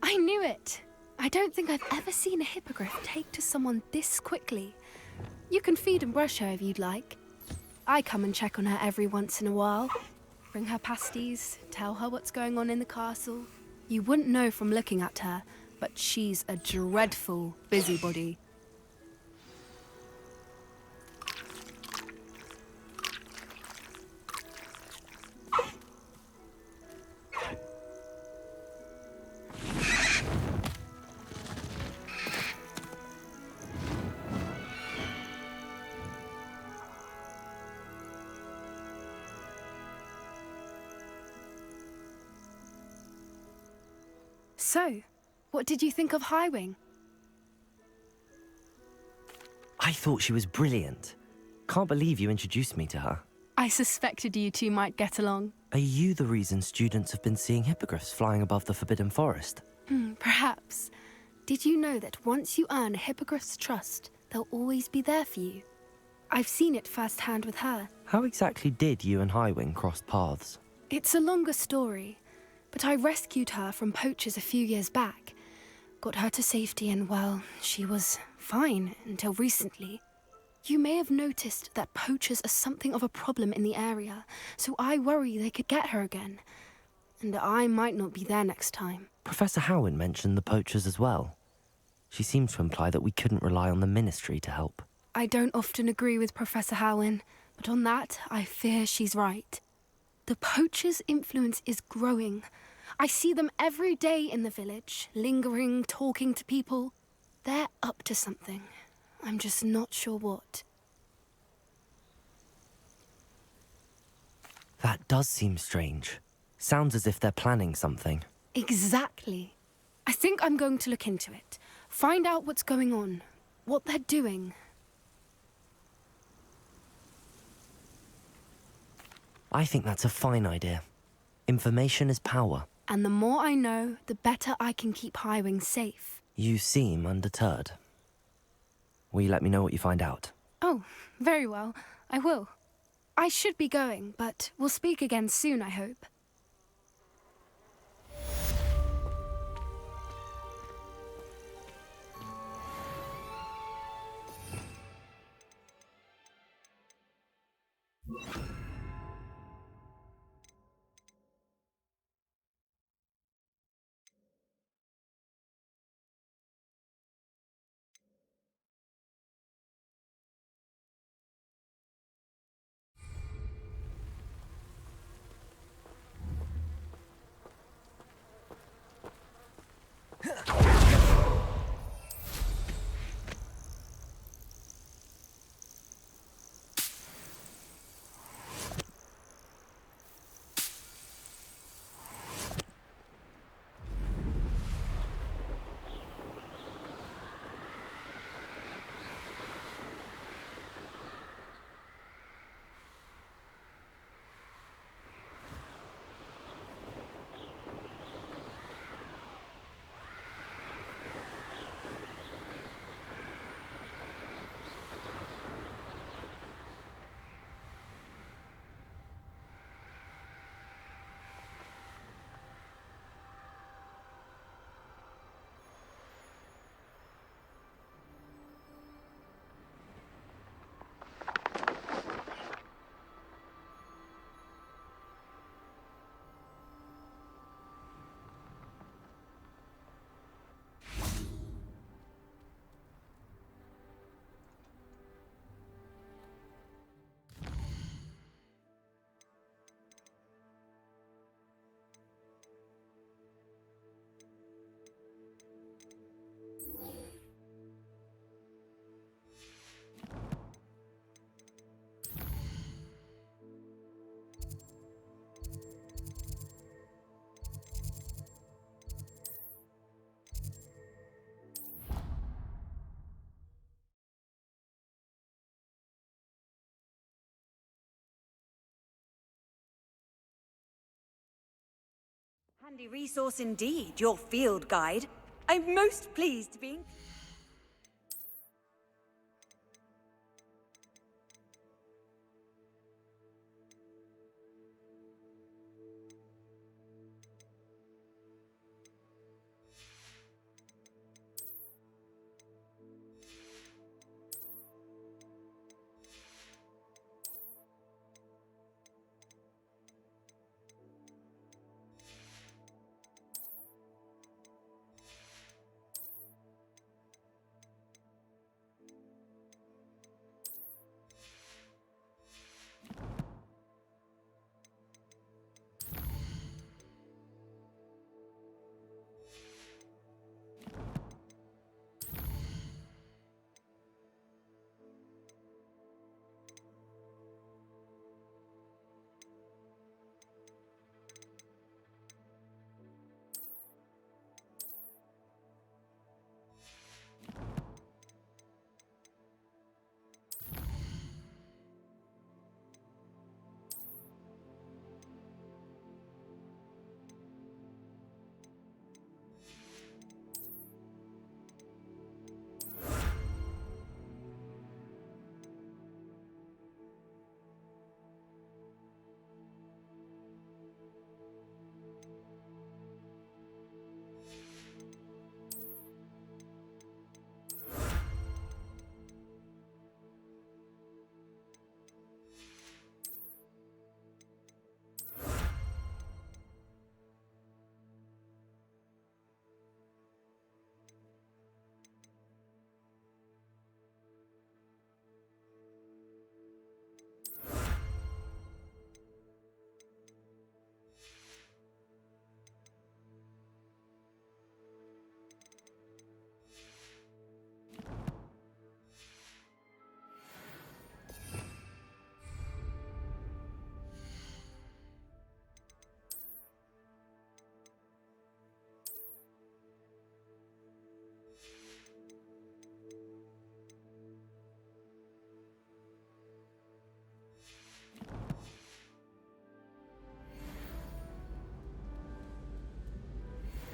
I knew it! I don't think I've ever seen a hippogriff take to someone this quickly. You can feed and brush her if you'd like. I come and check on her every once in a while. Bring her pasties, tell her what's going on in the castle. You wouldn't know from looking at her, but she's a dreadful busybody. So, what did you think of Highwing? I thought she was brilliant. Can't believe you introduced me to her. I suspected you two might get along. Are you the reason students have been seeing hippogriffs flying above the Forbidden Forest? Perhaps. Did you know that once you earn a hippogriff's trust, they'll always be there for you? I've seen it firsthand with her. How exactly did you and Highwing cross paths? It's a longer story, but I rescued her from poachers a few years back. Got her to safety and, well, she was fine until recently. You may have noticed that poachers are something of a problem in the area, so I worry they could get her again. And I might not be there next time. Professor Howin mentioned the poachers as well. She seemed to imply that we couldn't rely on the Ministry to help. I don't often agree with Professor Howin, but on that, I fear she's right. The poachers' influence is growing. I see them every day in the village, lingering, talking to people. They're up to something. I'm just not sure what. That does seem strange. Sounds as if they're planning something. Exactly. I think I'm going to look into it. Find out what's going on, what they're doing. I think that's a fine idea. Information is power. And the more I know, the better I can keep Highwing safe. You seem undeterred. Will you let me know what you find out? Oh, very well. I will. I should be going, but we'll speak again soon, I hope. Handy resource indeed, your field guide. I'm most pleased to be...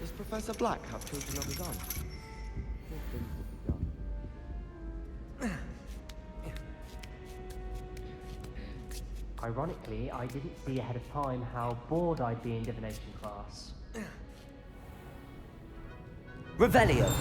Does Professor Black have children of his own? Ironically, I didn't see ahead of time how bored I'd be in divination class. Revelio.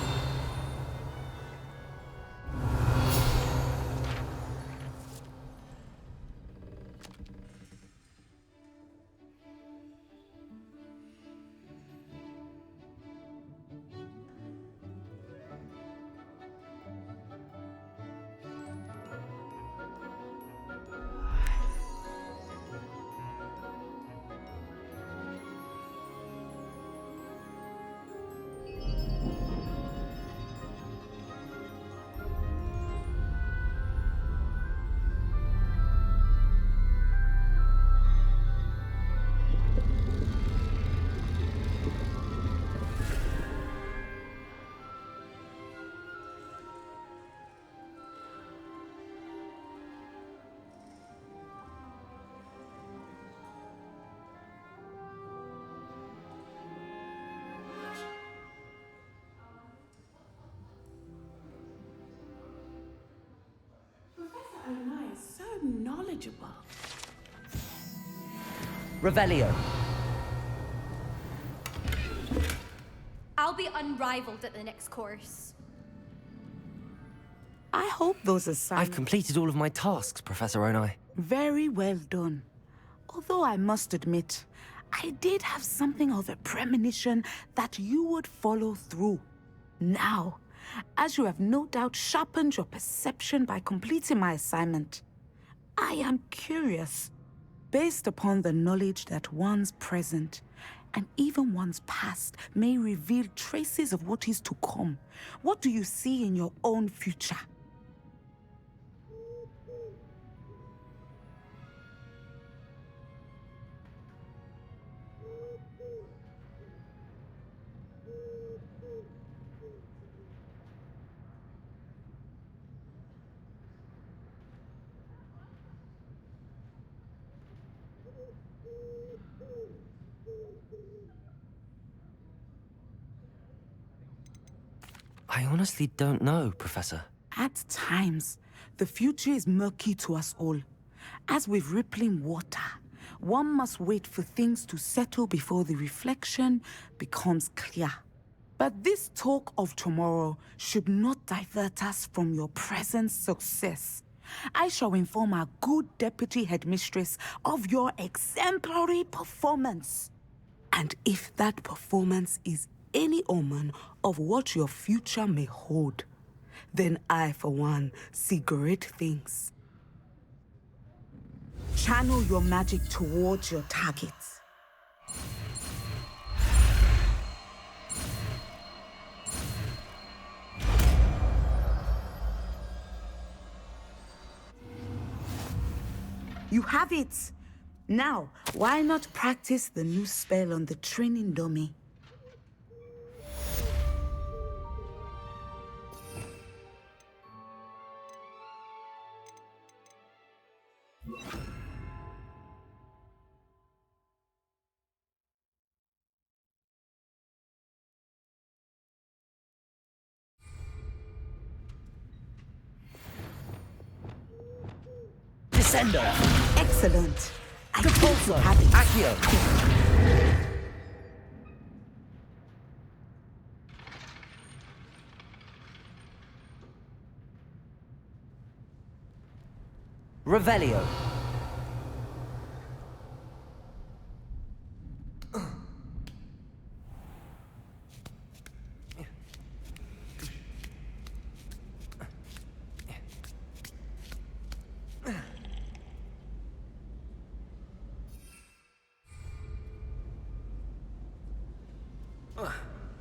So knowledgeable. Revelio. I'll be unrivaled at the next course. I hope those assignments... I've completed all of my tasks, Professor Onai. Very well done. Although I must admit, I did have something of a premonition that you would follow through. Now, as you have no doubt sharpened your perception by completing my assignment, I am curious, based upon the knowledge that one's present and even one's past may reveal traces of what is to come. What do you see in your own future? I honestly don't know, Professor. At times, the future is murky to us all. As with rippling water, one must wait for things to settle before the reflection becomes clear. But this talk of tomorrow should not divert us from your present success. I shall inform our good deputy headmistress of your exemplary performance. And if that performance is any omen of what your future may hold, then I, for one, see great things. Channel your magic towards your targets. You have it! Now, why not practice the new spell on the training dummy? Descender! Excellent! I think you have it. Accio! Revelio.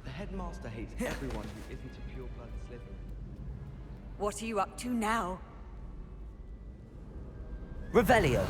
The headmaster hates everyone who isn't a pure-blood Slytherin. What are you up to now? Revelio.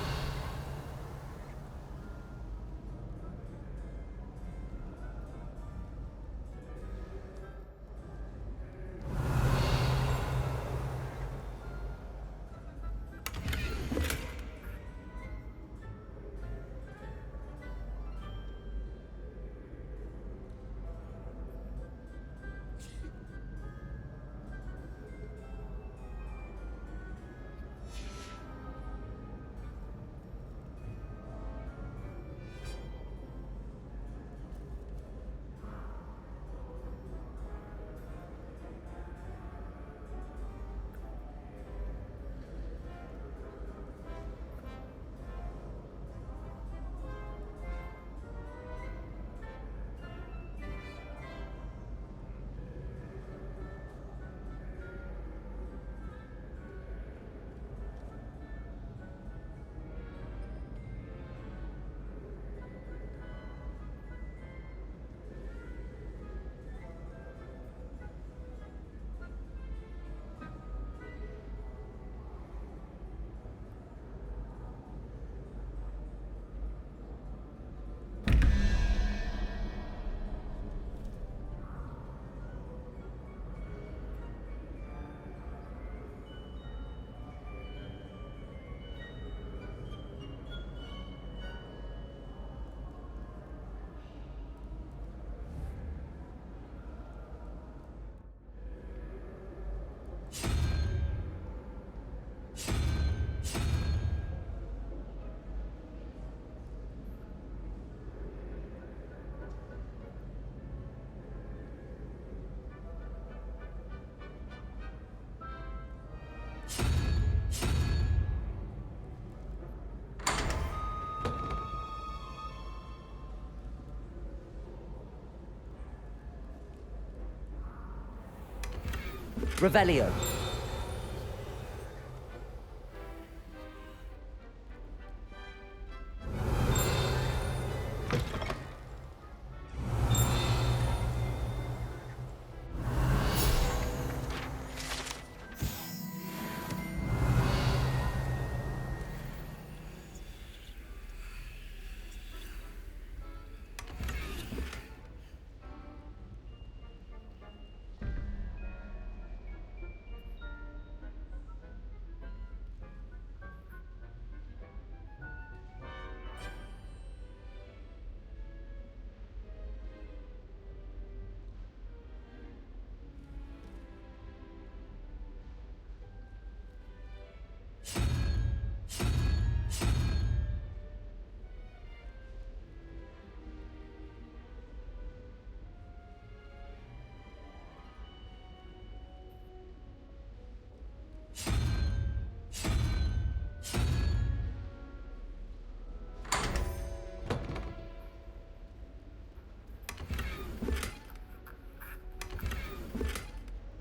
Revelio.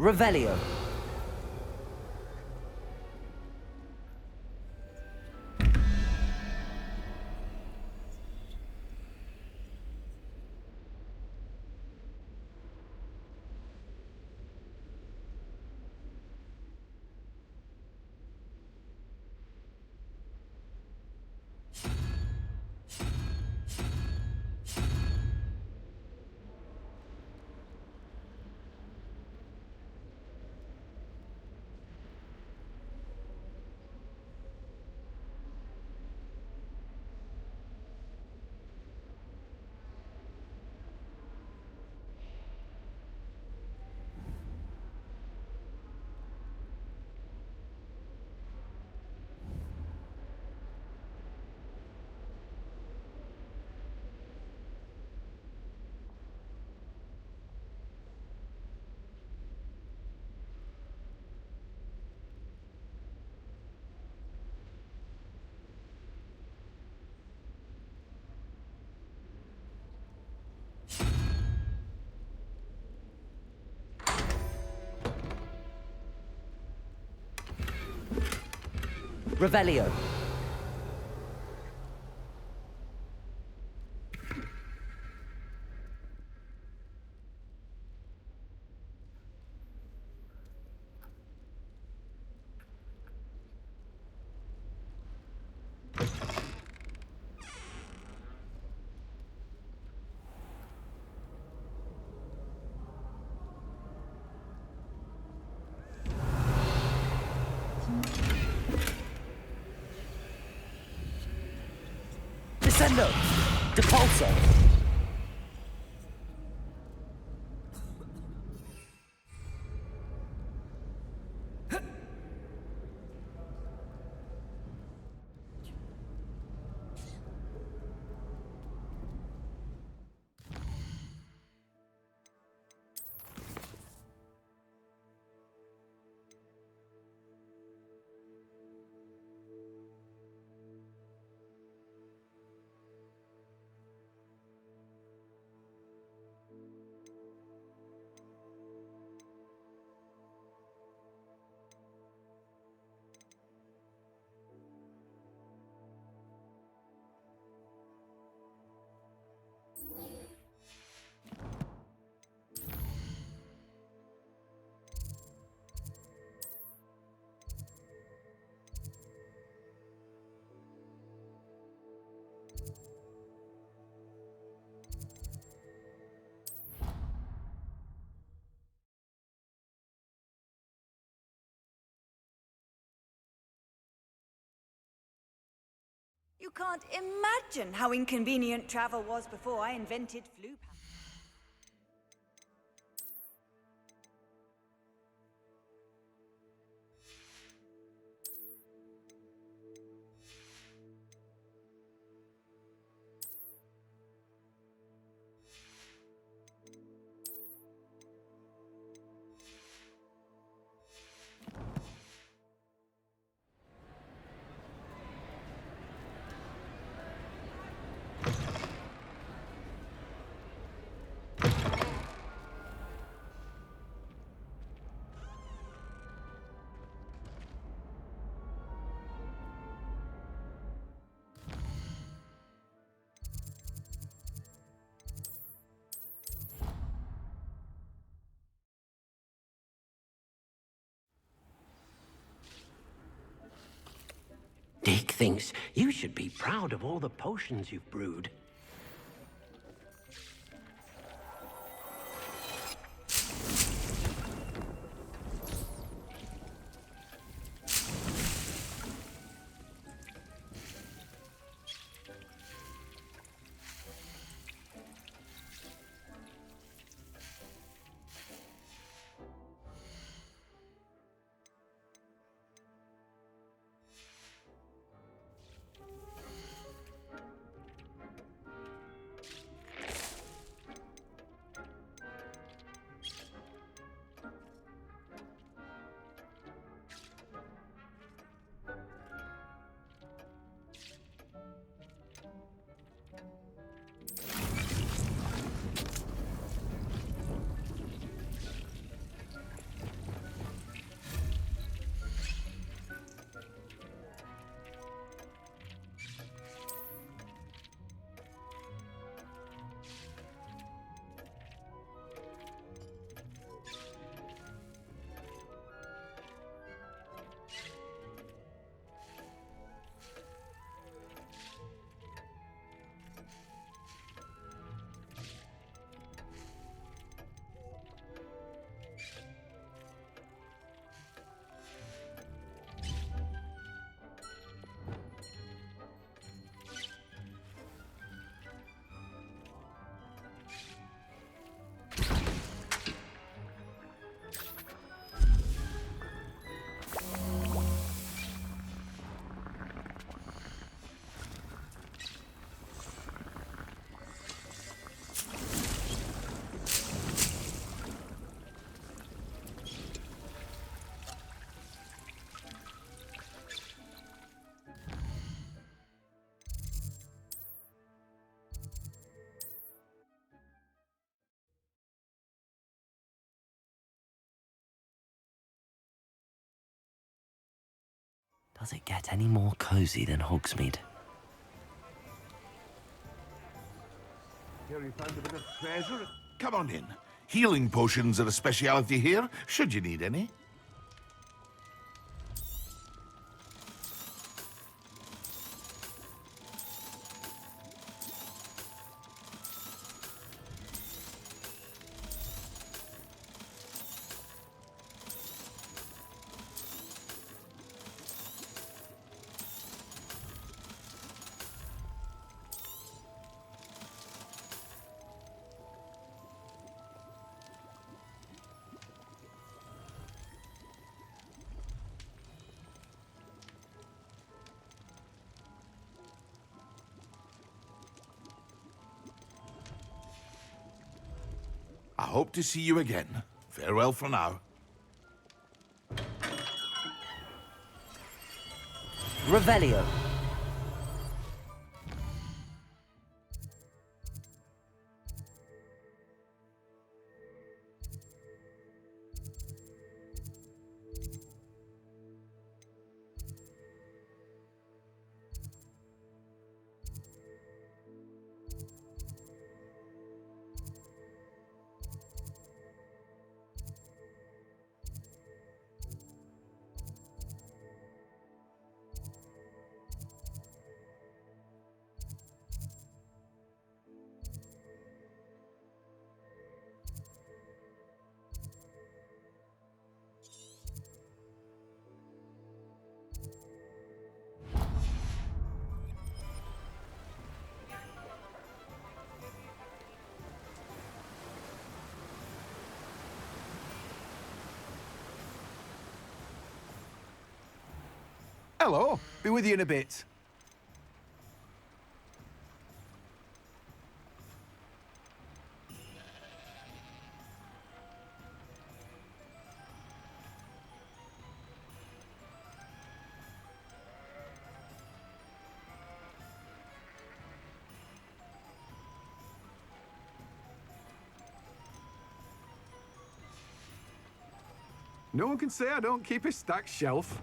Revelio. Revelio. Descendo! Depulso! You can't imagine how inconvenient travel was before I invented flu passes. Dick thinks you should be proud of all the potions you've brewed. Does it get any more cozy than Hogsmeade? Here you found a bit of treasure. Come on in. Healing potions are a speciality here, should you need any. I hope to see you again. Farewell for now. Revelio. Hello. Be with you in a bit. No one can say I don't keep a stacked shelf.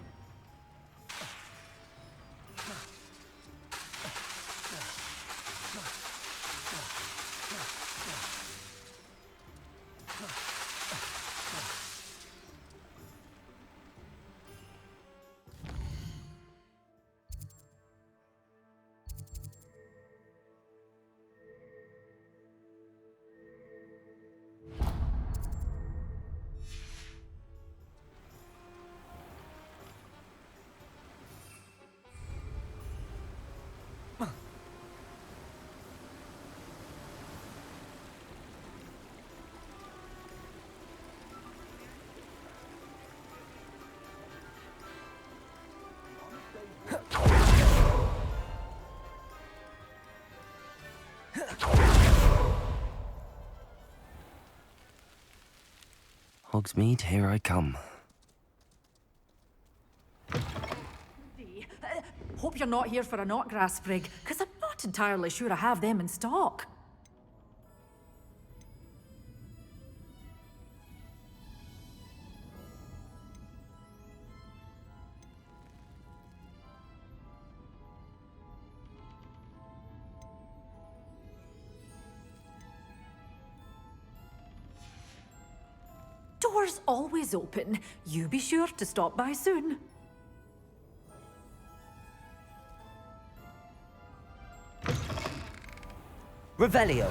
Hogsmeade, here I come. Hope you're not here for a knotgrass sprig, because I'm not entirely sure I have them in stock. Doors always open. You be sure to stop by soon. Revelio.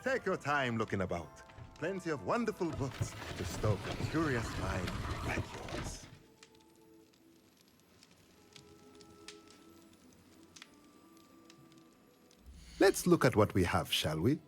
Take your time looking about. Plenty of wonderful books to stoke a curious mind like yours. Let's look at what we have, shall we?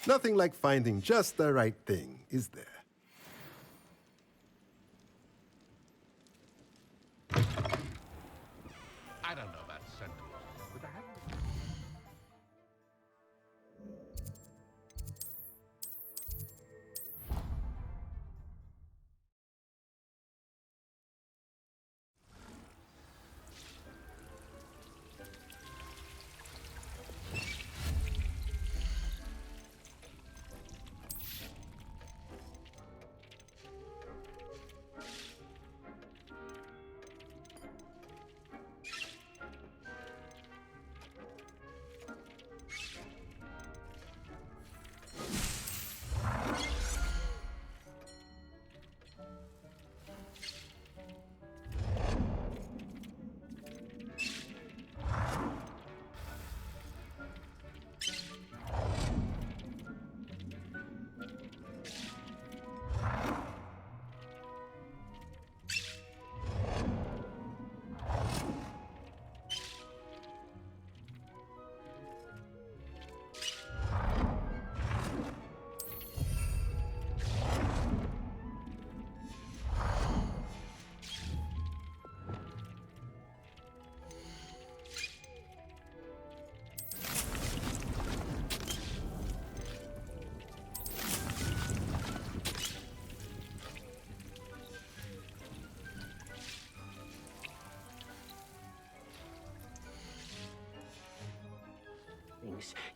Nothing like finding just the right thing, is there? I don't know about centaurs, but I haven't...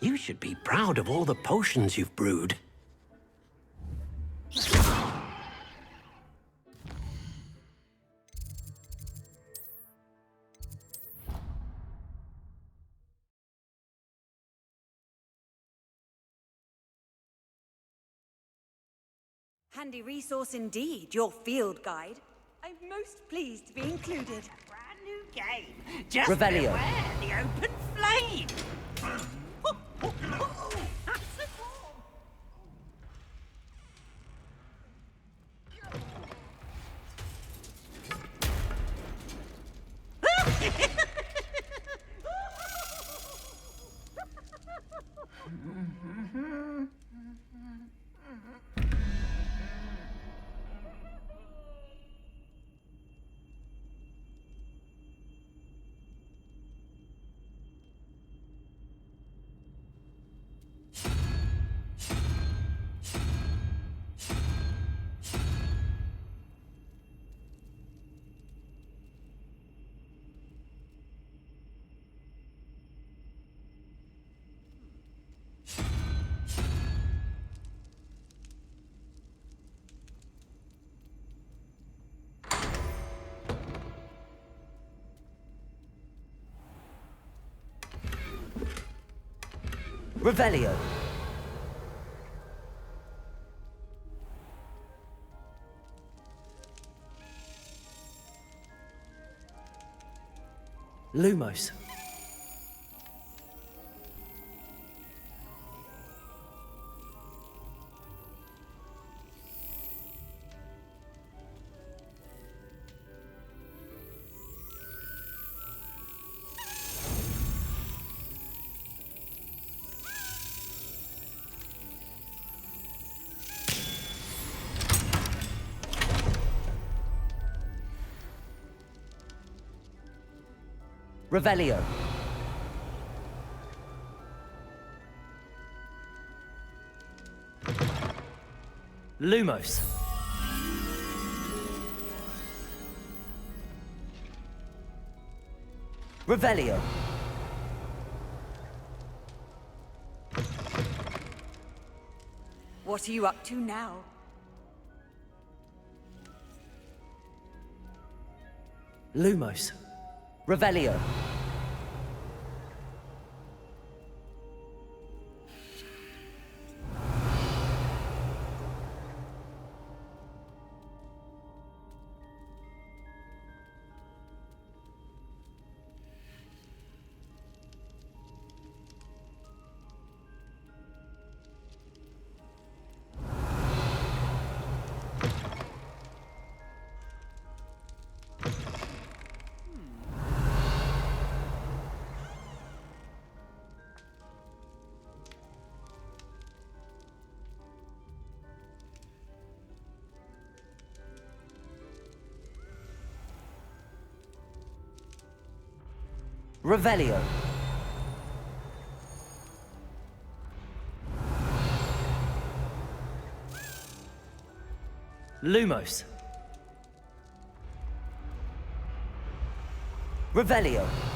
You should be proud of all the potions you've brewed. Handy resource indeed, your field guide. I'm most pleased to be included. Brand new game. Just Revelio. beware the open flame. Revelio. Lumos. Revelio. Lumos. Revelio. What are you up to now? Lumos. Revelio. Revelio. Lumos. Revelio.